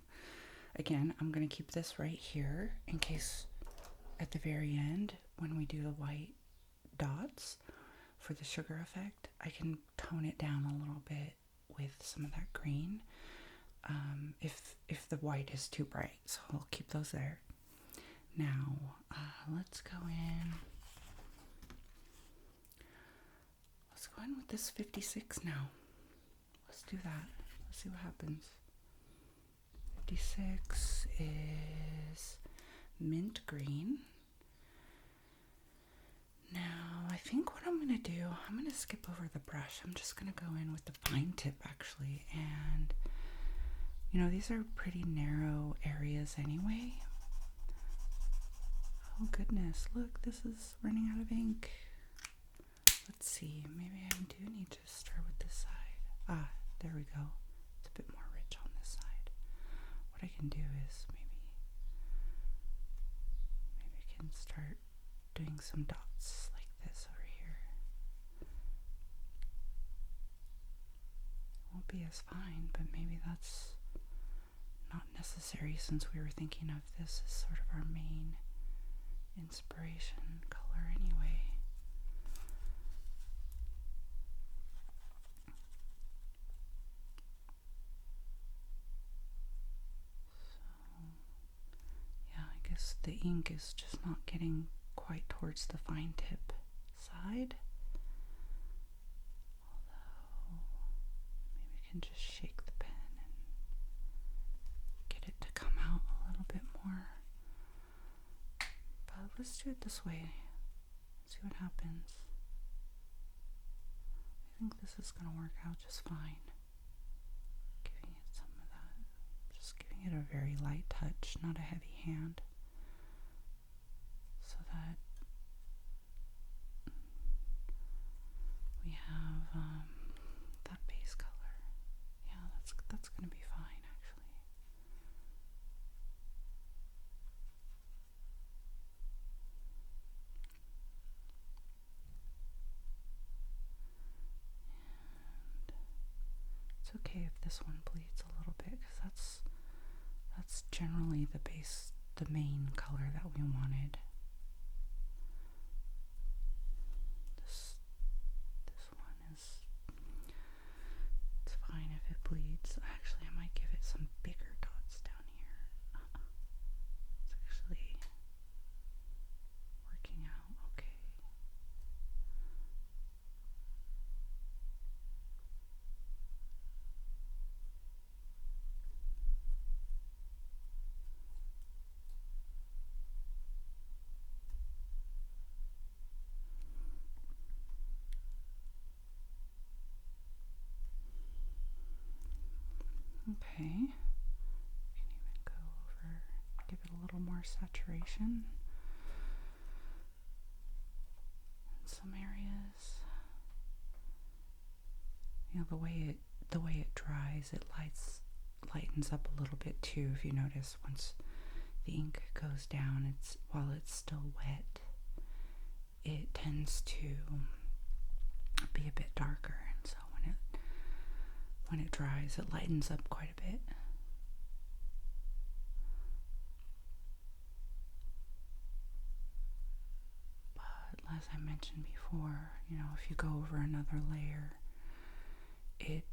Again, I'm going to keep this right here in case at the very end, when we do the white dots for the sugar effect, I can tone it down a little bit with some of that green if the white is too bright. So I'll keep those there. Now, let's go in. Let's go in with this 56 now. Let's do that. Let's see what happens. 56 is mint green. Now, I think what I'm going to do, I'm going to skip over the brush. I'm just going to go in with the fine tip, actually. And, these are pretty narrow areas anyway. Oh, goodness. Look, this is running out of ink. Let's see. Maybe I do need to start with this side. There we go. It's a bit more rich on this side. What I can do is maybe I can start doing some dots like this over here. Won't be as fine, but maybe that's not necessary since we were thinking of this as sort of our main inspiration color anyway. I guess the ink is just not getting quite towards the fine tip side. Although, maybe we can just shake the pen and get it to come out a little bit more. But let's do it this way. See what happens. I think this is going to work out just fine. Giving it some of that. Just giving it a very light touch, not a heavy hand. So that we have that base color. Yeah, that's going to be fine, actually. And it's okay if this one bleeds a little bit, because that's generally the main color that we wanted. This one it's fine if it bleeds. Actually, I might give it some bigger dots down here. It's actually working out okay. Okay. You can even go over, give it a little more saturation in some areas. You know, the way it dries, it lightens up a little bit too. If you notice, once the ink goes down, while it's still wet, it tends to be a bit darker, and so when it dries, it lightens up quite a bit. But as I mentioned before, you know, if you go over another layer, it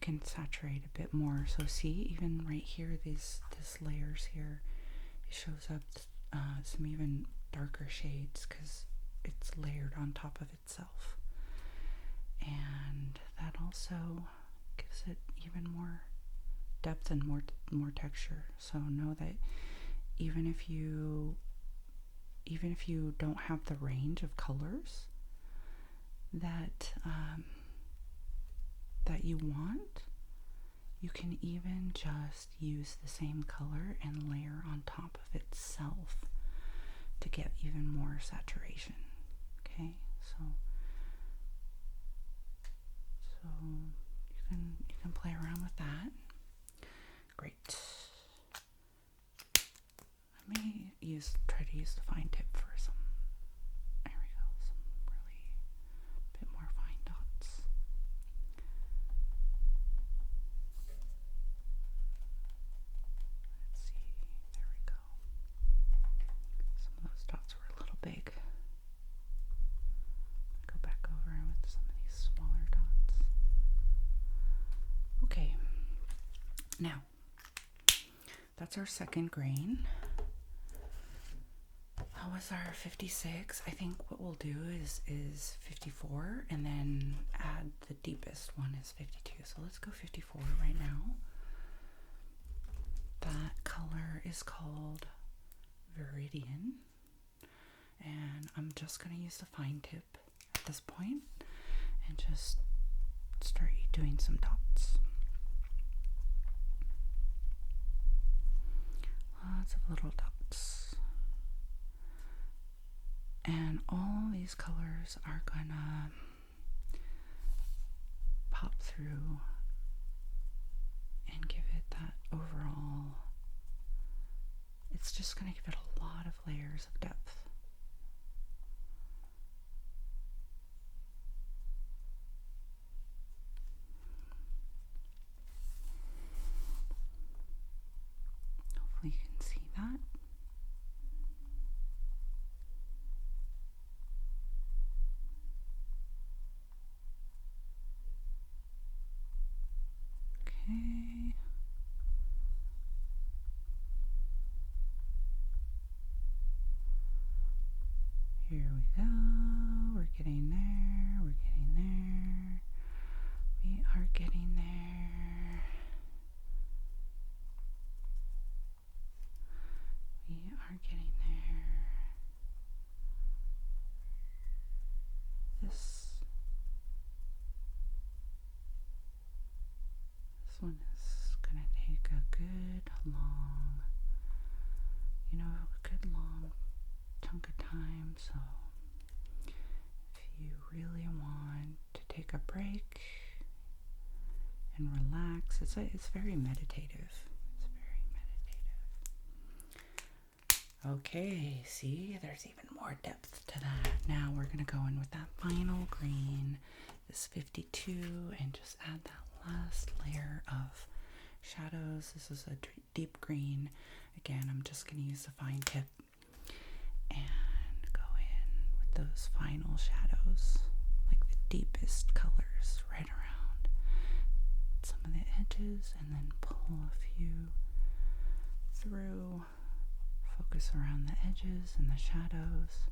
can saturate a bit more. So see, even right here, these layers here, it shows up some even darker shades because it's layered on top of itself, and that also gives it even more depth and more texture. So know that even if you don't have the range of colors that you want, you can even just use the same color and layer on top of itself to get even more saturation. Okay, so you can play around with that. Great. Let me try to use the fine tip for some. There we go. Some really bit more fine dots. Let's see. There we go. Some of those dots were a little big. Go back over with some of these smaller dots. Okay. Now, that's our second grain. That was our 56. I think what we'll do is 54, and then add the deepest one is 52. So let's go 54 right now. That color is called Viridian, and I'm just going to use the fine tip at this point and just start doing some dots. Lots of little dots. And all these colors are gonna pop through and give it that overall, it's just gonna give it a lot of layers of depth. Hopefully you can see that. Okay. Here we go. We're getting there. We're getting there. We are getting there. We are getting there. This one is gonna take a good long, a good long chunk of time. So if you really want to take a break and relax, it's very meditative. It's very meditative. Okay, see, there's even more depth to that. Now we're gonna go in with that final green, this 52, and just add that last layer of shadows. This is a deep green. Again, I'm just going to use the fine tip and go in with those final shadows, like the deepest colors right around some of the edges, and then pull a few through. Focus around the edges and the shadows.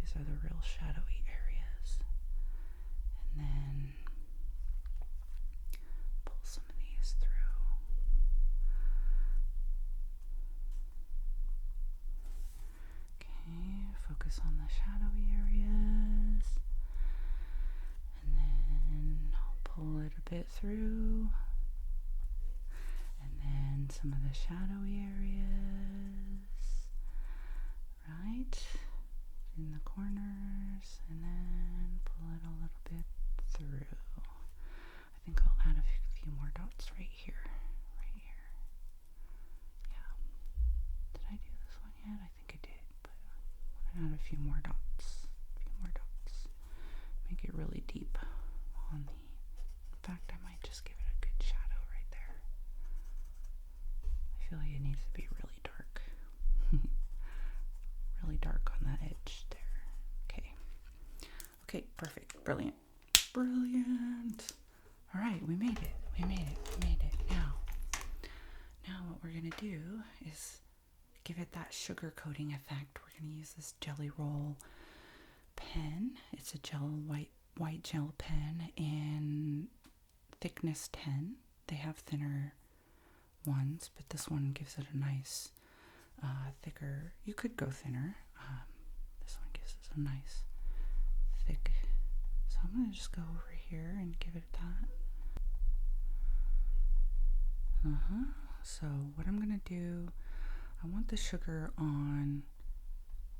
These are the real shadowy areas. And then pull some of these through. Okay, focus on the shadowy areas. And then I'll pull it a bit through. some of the shadowy areas, right in the corners, and then pull it a little bit through. I think I'll add a few more dots right here. Yeah. Did I do this one yet? I think I did, but I want to add a few more dots. Make it really deep on the. In fact, I might just give it a good shadow right there. I feel like it needs to be really dark. Really dark on the edge there. Okay. Okay, perfect. Brilliant. All right, we made it. Now what we're going to do is give it that sugar coating effect. We're going to use this Jelly Roll pen. It's a white gel pen in thickness 10. They have thinner ones, but this one gives it a nice thicker. You could go thinner. This one gives us a nice thick. So I'm going to just go over here and give it that. So what I'm going to do, I want the sugar on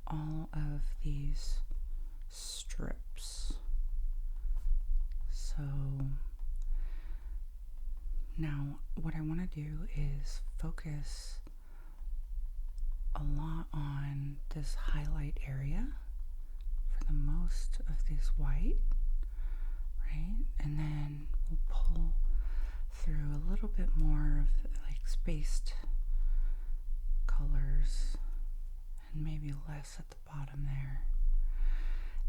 all of these strips. So now what I want to do is focus a lot on this highlight area for the most of this white, right? And then we'll pull through a little bit more of like spaced colors and maybe less at the bottom there.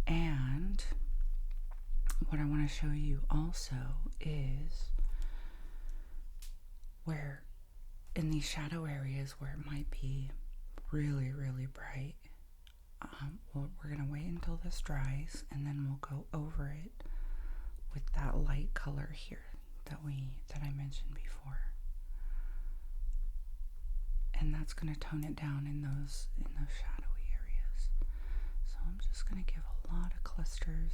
And what I want to show you also is where in these shadow areas where it might be really, really bright, we're going to wait until this dries, and then we'll go over it with that light color here that I mentioned before. And that's going to tone it down in those shadowy areas. So I'm just going to give a lot of cluster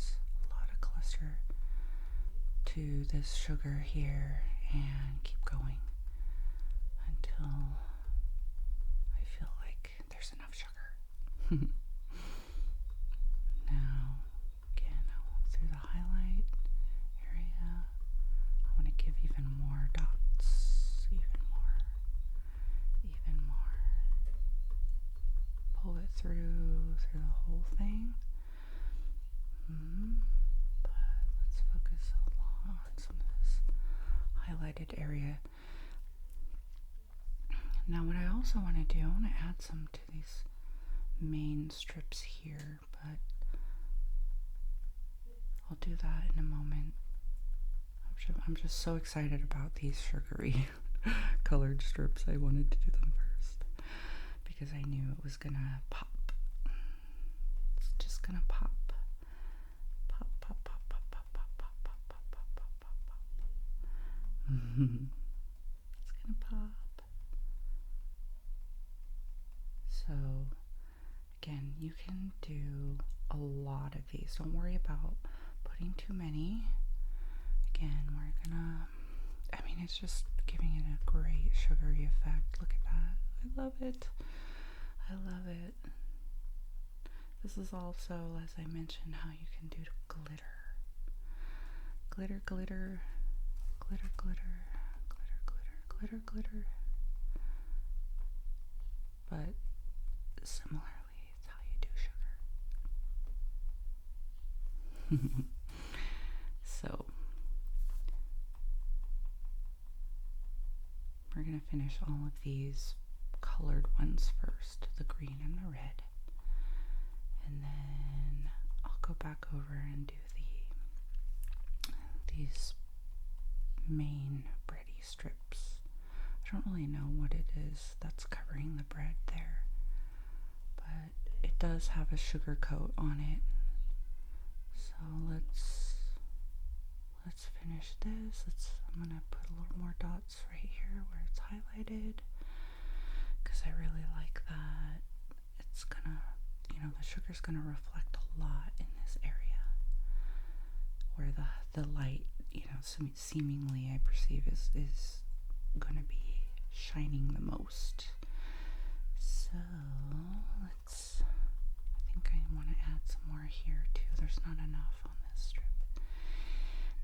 to this sugar here and keep going until I feel like there's enough sugar. Now, again, through the highlight area, I want to give even more dots, even more. Pull it through the whole thing. But let's focus a lot on some of this highlighted area. Now what I also want to do, I want to add some to these main strips here, but I'll do that in a moment. I'm just so excited about these sugary colored strips. I wanted to do them first because I knew it was gonna pop. It's just gonna pop. It's gonna pop. So again, you can do a lot of these. Don't worry about putting too many. Again, it's just giving it a great sugary effect. Look at that. I love it. This is also, as I mentioned, how you can do glitter. Glitter. But similarly, it's how you do sugar. So we're going to finish all of these colored ones first, the green and the red. And then I'll go back over and do these main bready strips. I don't really know what it is that's covering the bread there, but it does have a sugar coat on it. So let's finish this. I'm gonna put a little more dots right here where it's highlighted because I really like that. It's gonna, the sugar's gonna reflect a lot in this area where the light, seemingly I perceive is gonna be shining the most. So let's, I think I want to add some more here too. There's not enough on this strip.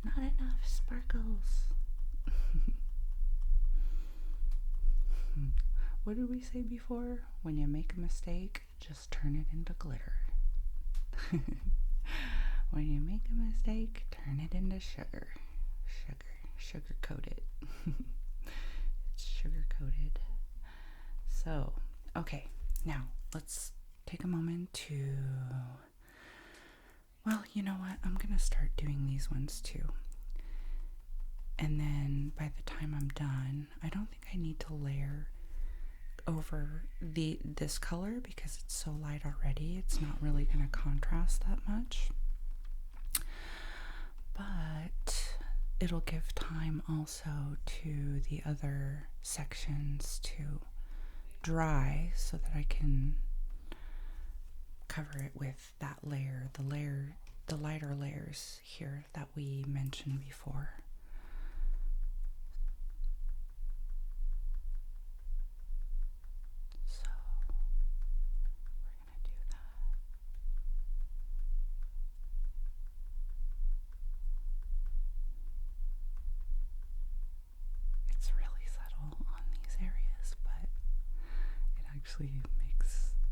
Not enough sparkles. What did we say before? When you make a mistake, just turn it into glitter. When you make a mistake, turn it into sugar. Sugar coated. It's sugar coated. So, okay, now let's take a moment to, well, you know what? I'm gonna start doing these ones too. And then by the time I'm done, I don't think I need to layer over this color because it's so light already. It's not really going to contrast that much. But it'll give time also to the other sections to dry so that I can cover it with that layer, the lighter layers here that we mentioned before.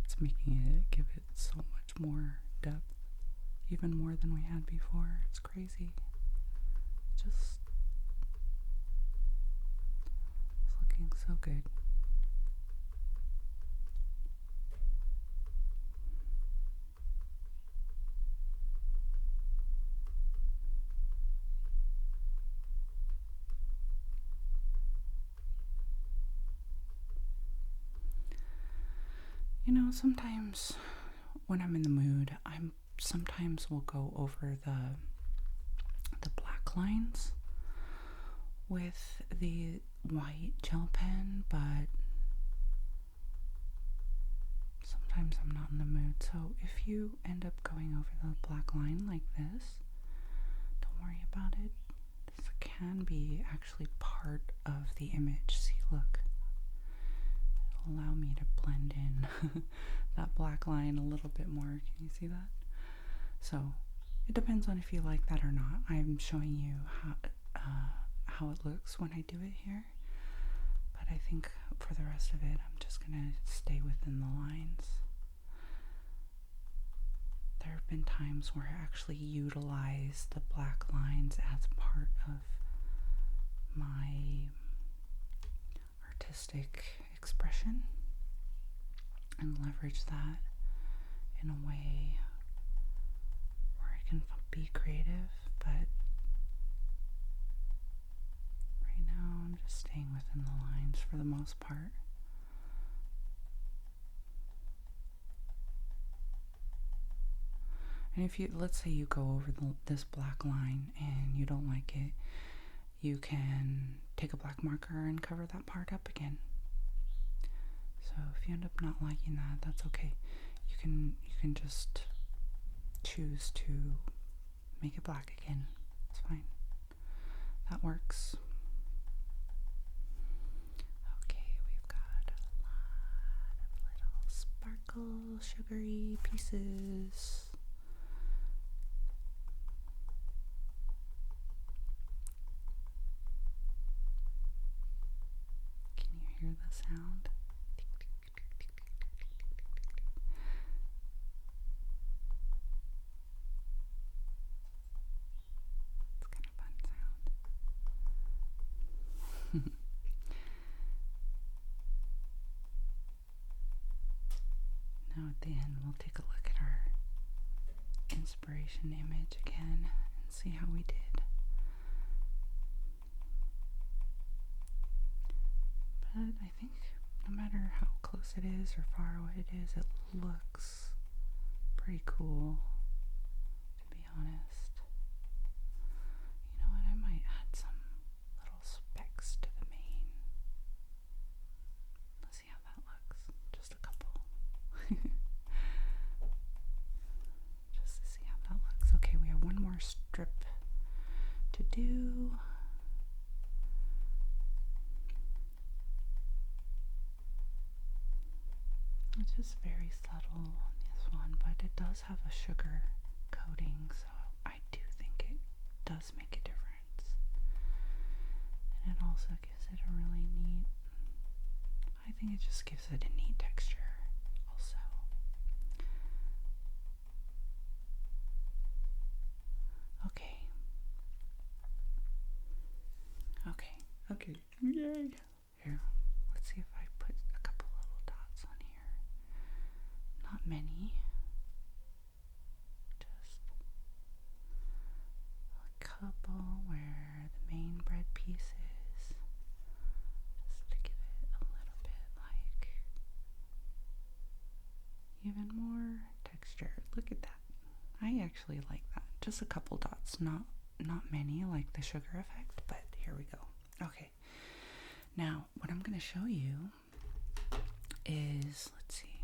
It's making it give it so much more depth, even more than we had before. It's crazy. It's looking so good. You know, sometimes when I'm in the mood, sometimes will go over the black lines with the white gel pen, but sometimes I'm not in the mood. So if you end up going over the black line like this, don't worry about it. This can be actually part of the image. See, look. Allow me to blend in that black line a little bit more. Can you see that? So it depends on if you like that or not. I'm showing you how it looks when I do it here, but I think for the rest of it I'm just gonna stay within the lines. There have been times where I actually utilize the black lines as part of my artistic expression and leverage that in a way where I can be creative, but right now I'm just staying within the lines for the most part. And if you, let's say you go over this black line and you don't like it, you can take a black marker and cover that part up again. So if you end up not liking that, that's okay. You can just choose to make it black again. It's fine. That works. Okay, we've got a lot of little sparkle, sugary pieces. Can you hear the sound? Now at the end we'll take a look at our inspiration image again and see how we did. But I think no matter how close it is or far away it is, it looks pretty cool, to be honest. You know what, I might add some little specks to the mane. Let's see how that looks. Just a couple. Just to see how that looks. Okay, we have one more strip to do. just very subtle on this one, but it does have a sugar coating, so I do think it does make a difference. And it also gives it a really neat, I think it just gives it a neat texture also. Okay. Yay. Here, let's see if I put a couple little dots on here. Not many. Just a couple where the main bread piece is. Just to give it a little bit like even more texture. Look at that. I actually like that. Just a couple dots, not many like the sugar effect, but here we go. Okay, now what I'm going to show you is, let's see,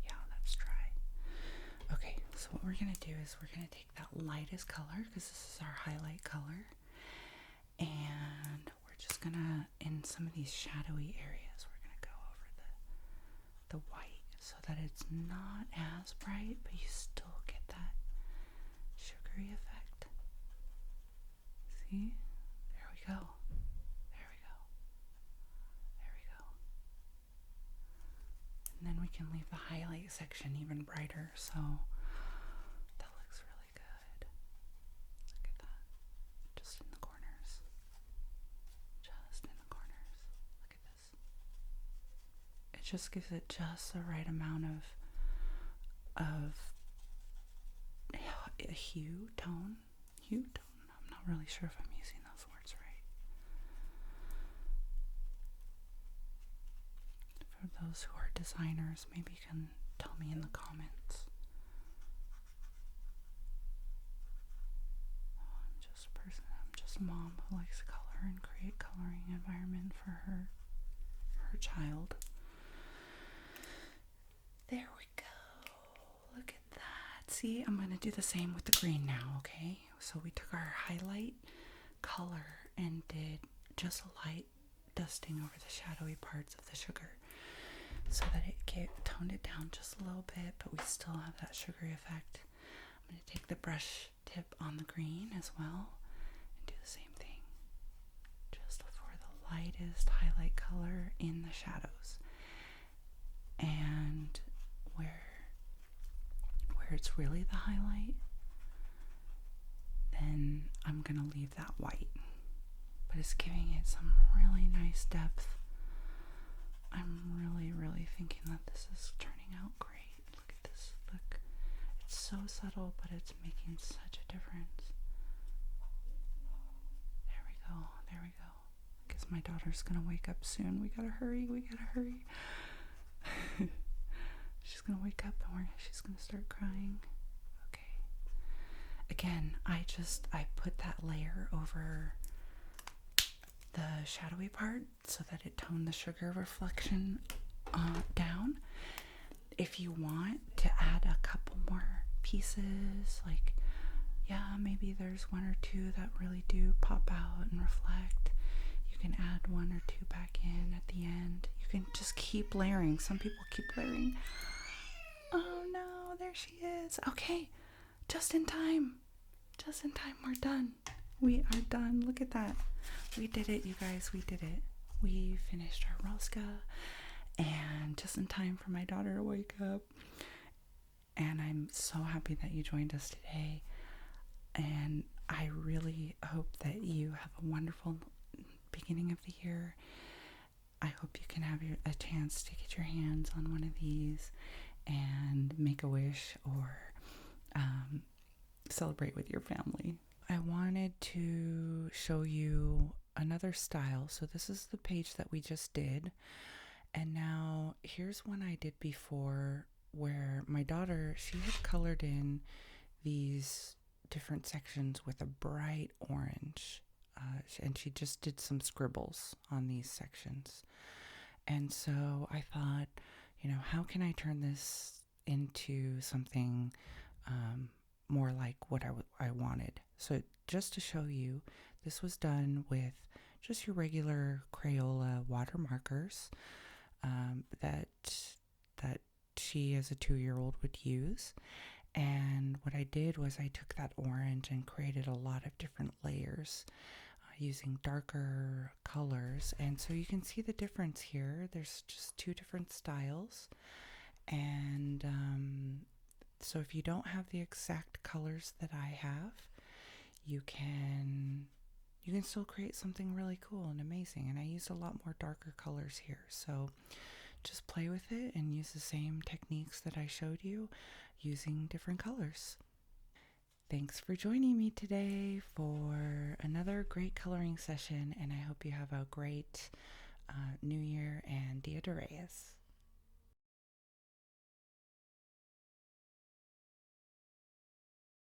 yeah, that's dry. Okay, so what we're going to do is we're going to take that lightest color, because this is our highlight color, and we're just going to, in some of these shadowy areas, we're going to go over the white so that it's not as bright, but you still get that sugary effect. See? There we go. And then we can leave the highlight section even brighter, so that looks really good. Look at that. Just in the corners. Look at this. It just gives it just the right amount of hue tone. I'm not really sure if I'm using those words right. For those who are designers, maybe you can tell me in the comments. I'm just a person, I'm just a mom who likes to color and create coloring environment for her child. There we go. Look at that. See, I'm going to do the same with the green now, okay? So we took our highlight color and did just a light dusting over the shadowy parts of the sugar, so that it toned it down just a little bit, but we still have that sugary effect. I'm going to take the brush tip on the green as well and do the same thing, just for the lightest highlight color in the shadows. And where it's really the highlight, then I'm going to leave that white, but it's giving it some really nice depth. I'm really thinking that this is turning out great. Look at this. Look. It's so subtle, but it's making such a difference. There we go. I guess my daughter's gonna wake up soon. We gotta hurry. She's gonna wake up and she's gonna start crying. Okay. Again, I put that layer over the shadowy part so that it toned the sugar reflection down. If you want to add a couple more pieces, like, yeah, maybe there's one or two that really do pop out and reflect, you can add one or two back in at the end. You can just keep layering. Some people keep layering. Oh no, there she is. Okay, just in time, we're done. We are done. Look at that. We did it, you guys. We did it. We finished our Rosca, and just in time for my daughter to wake up. And I'm so happy that you joined us today. And I really hope that you have a wonderful beginning of the year. I hope you can have a chance to get your hands on one of these and make a wish or celebrate with your family. I wanted to show you another style. So this is the page that we just did. And now here's one I did before where my daughter, she had colored in these different sections with a bright orange. And she just did some scribbles on these sections. And so I thought, how can I turn this into something more like what I wanted? So just to show you, this was done with just your regular Crayola water markers that she as a 2-year-old would use. And what I did was I took that orange and created a lot of different layers using darker colors. And so you can see the difference here. There's just 2 different styles. And so if you don't have the exact colors that I have, you can still create something really cool and amazing. And I used a lot more darker colors here. So just play with it and use the same techniques that I showed you using different colors. Thanks for joining me today for another great coloring session, and I hope you have a great New Year and Dia de Reyes.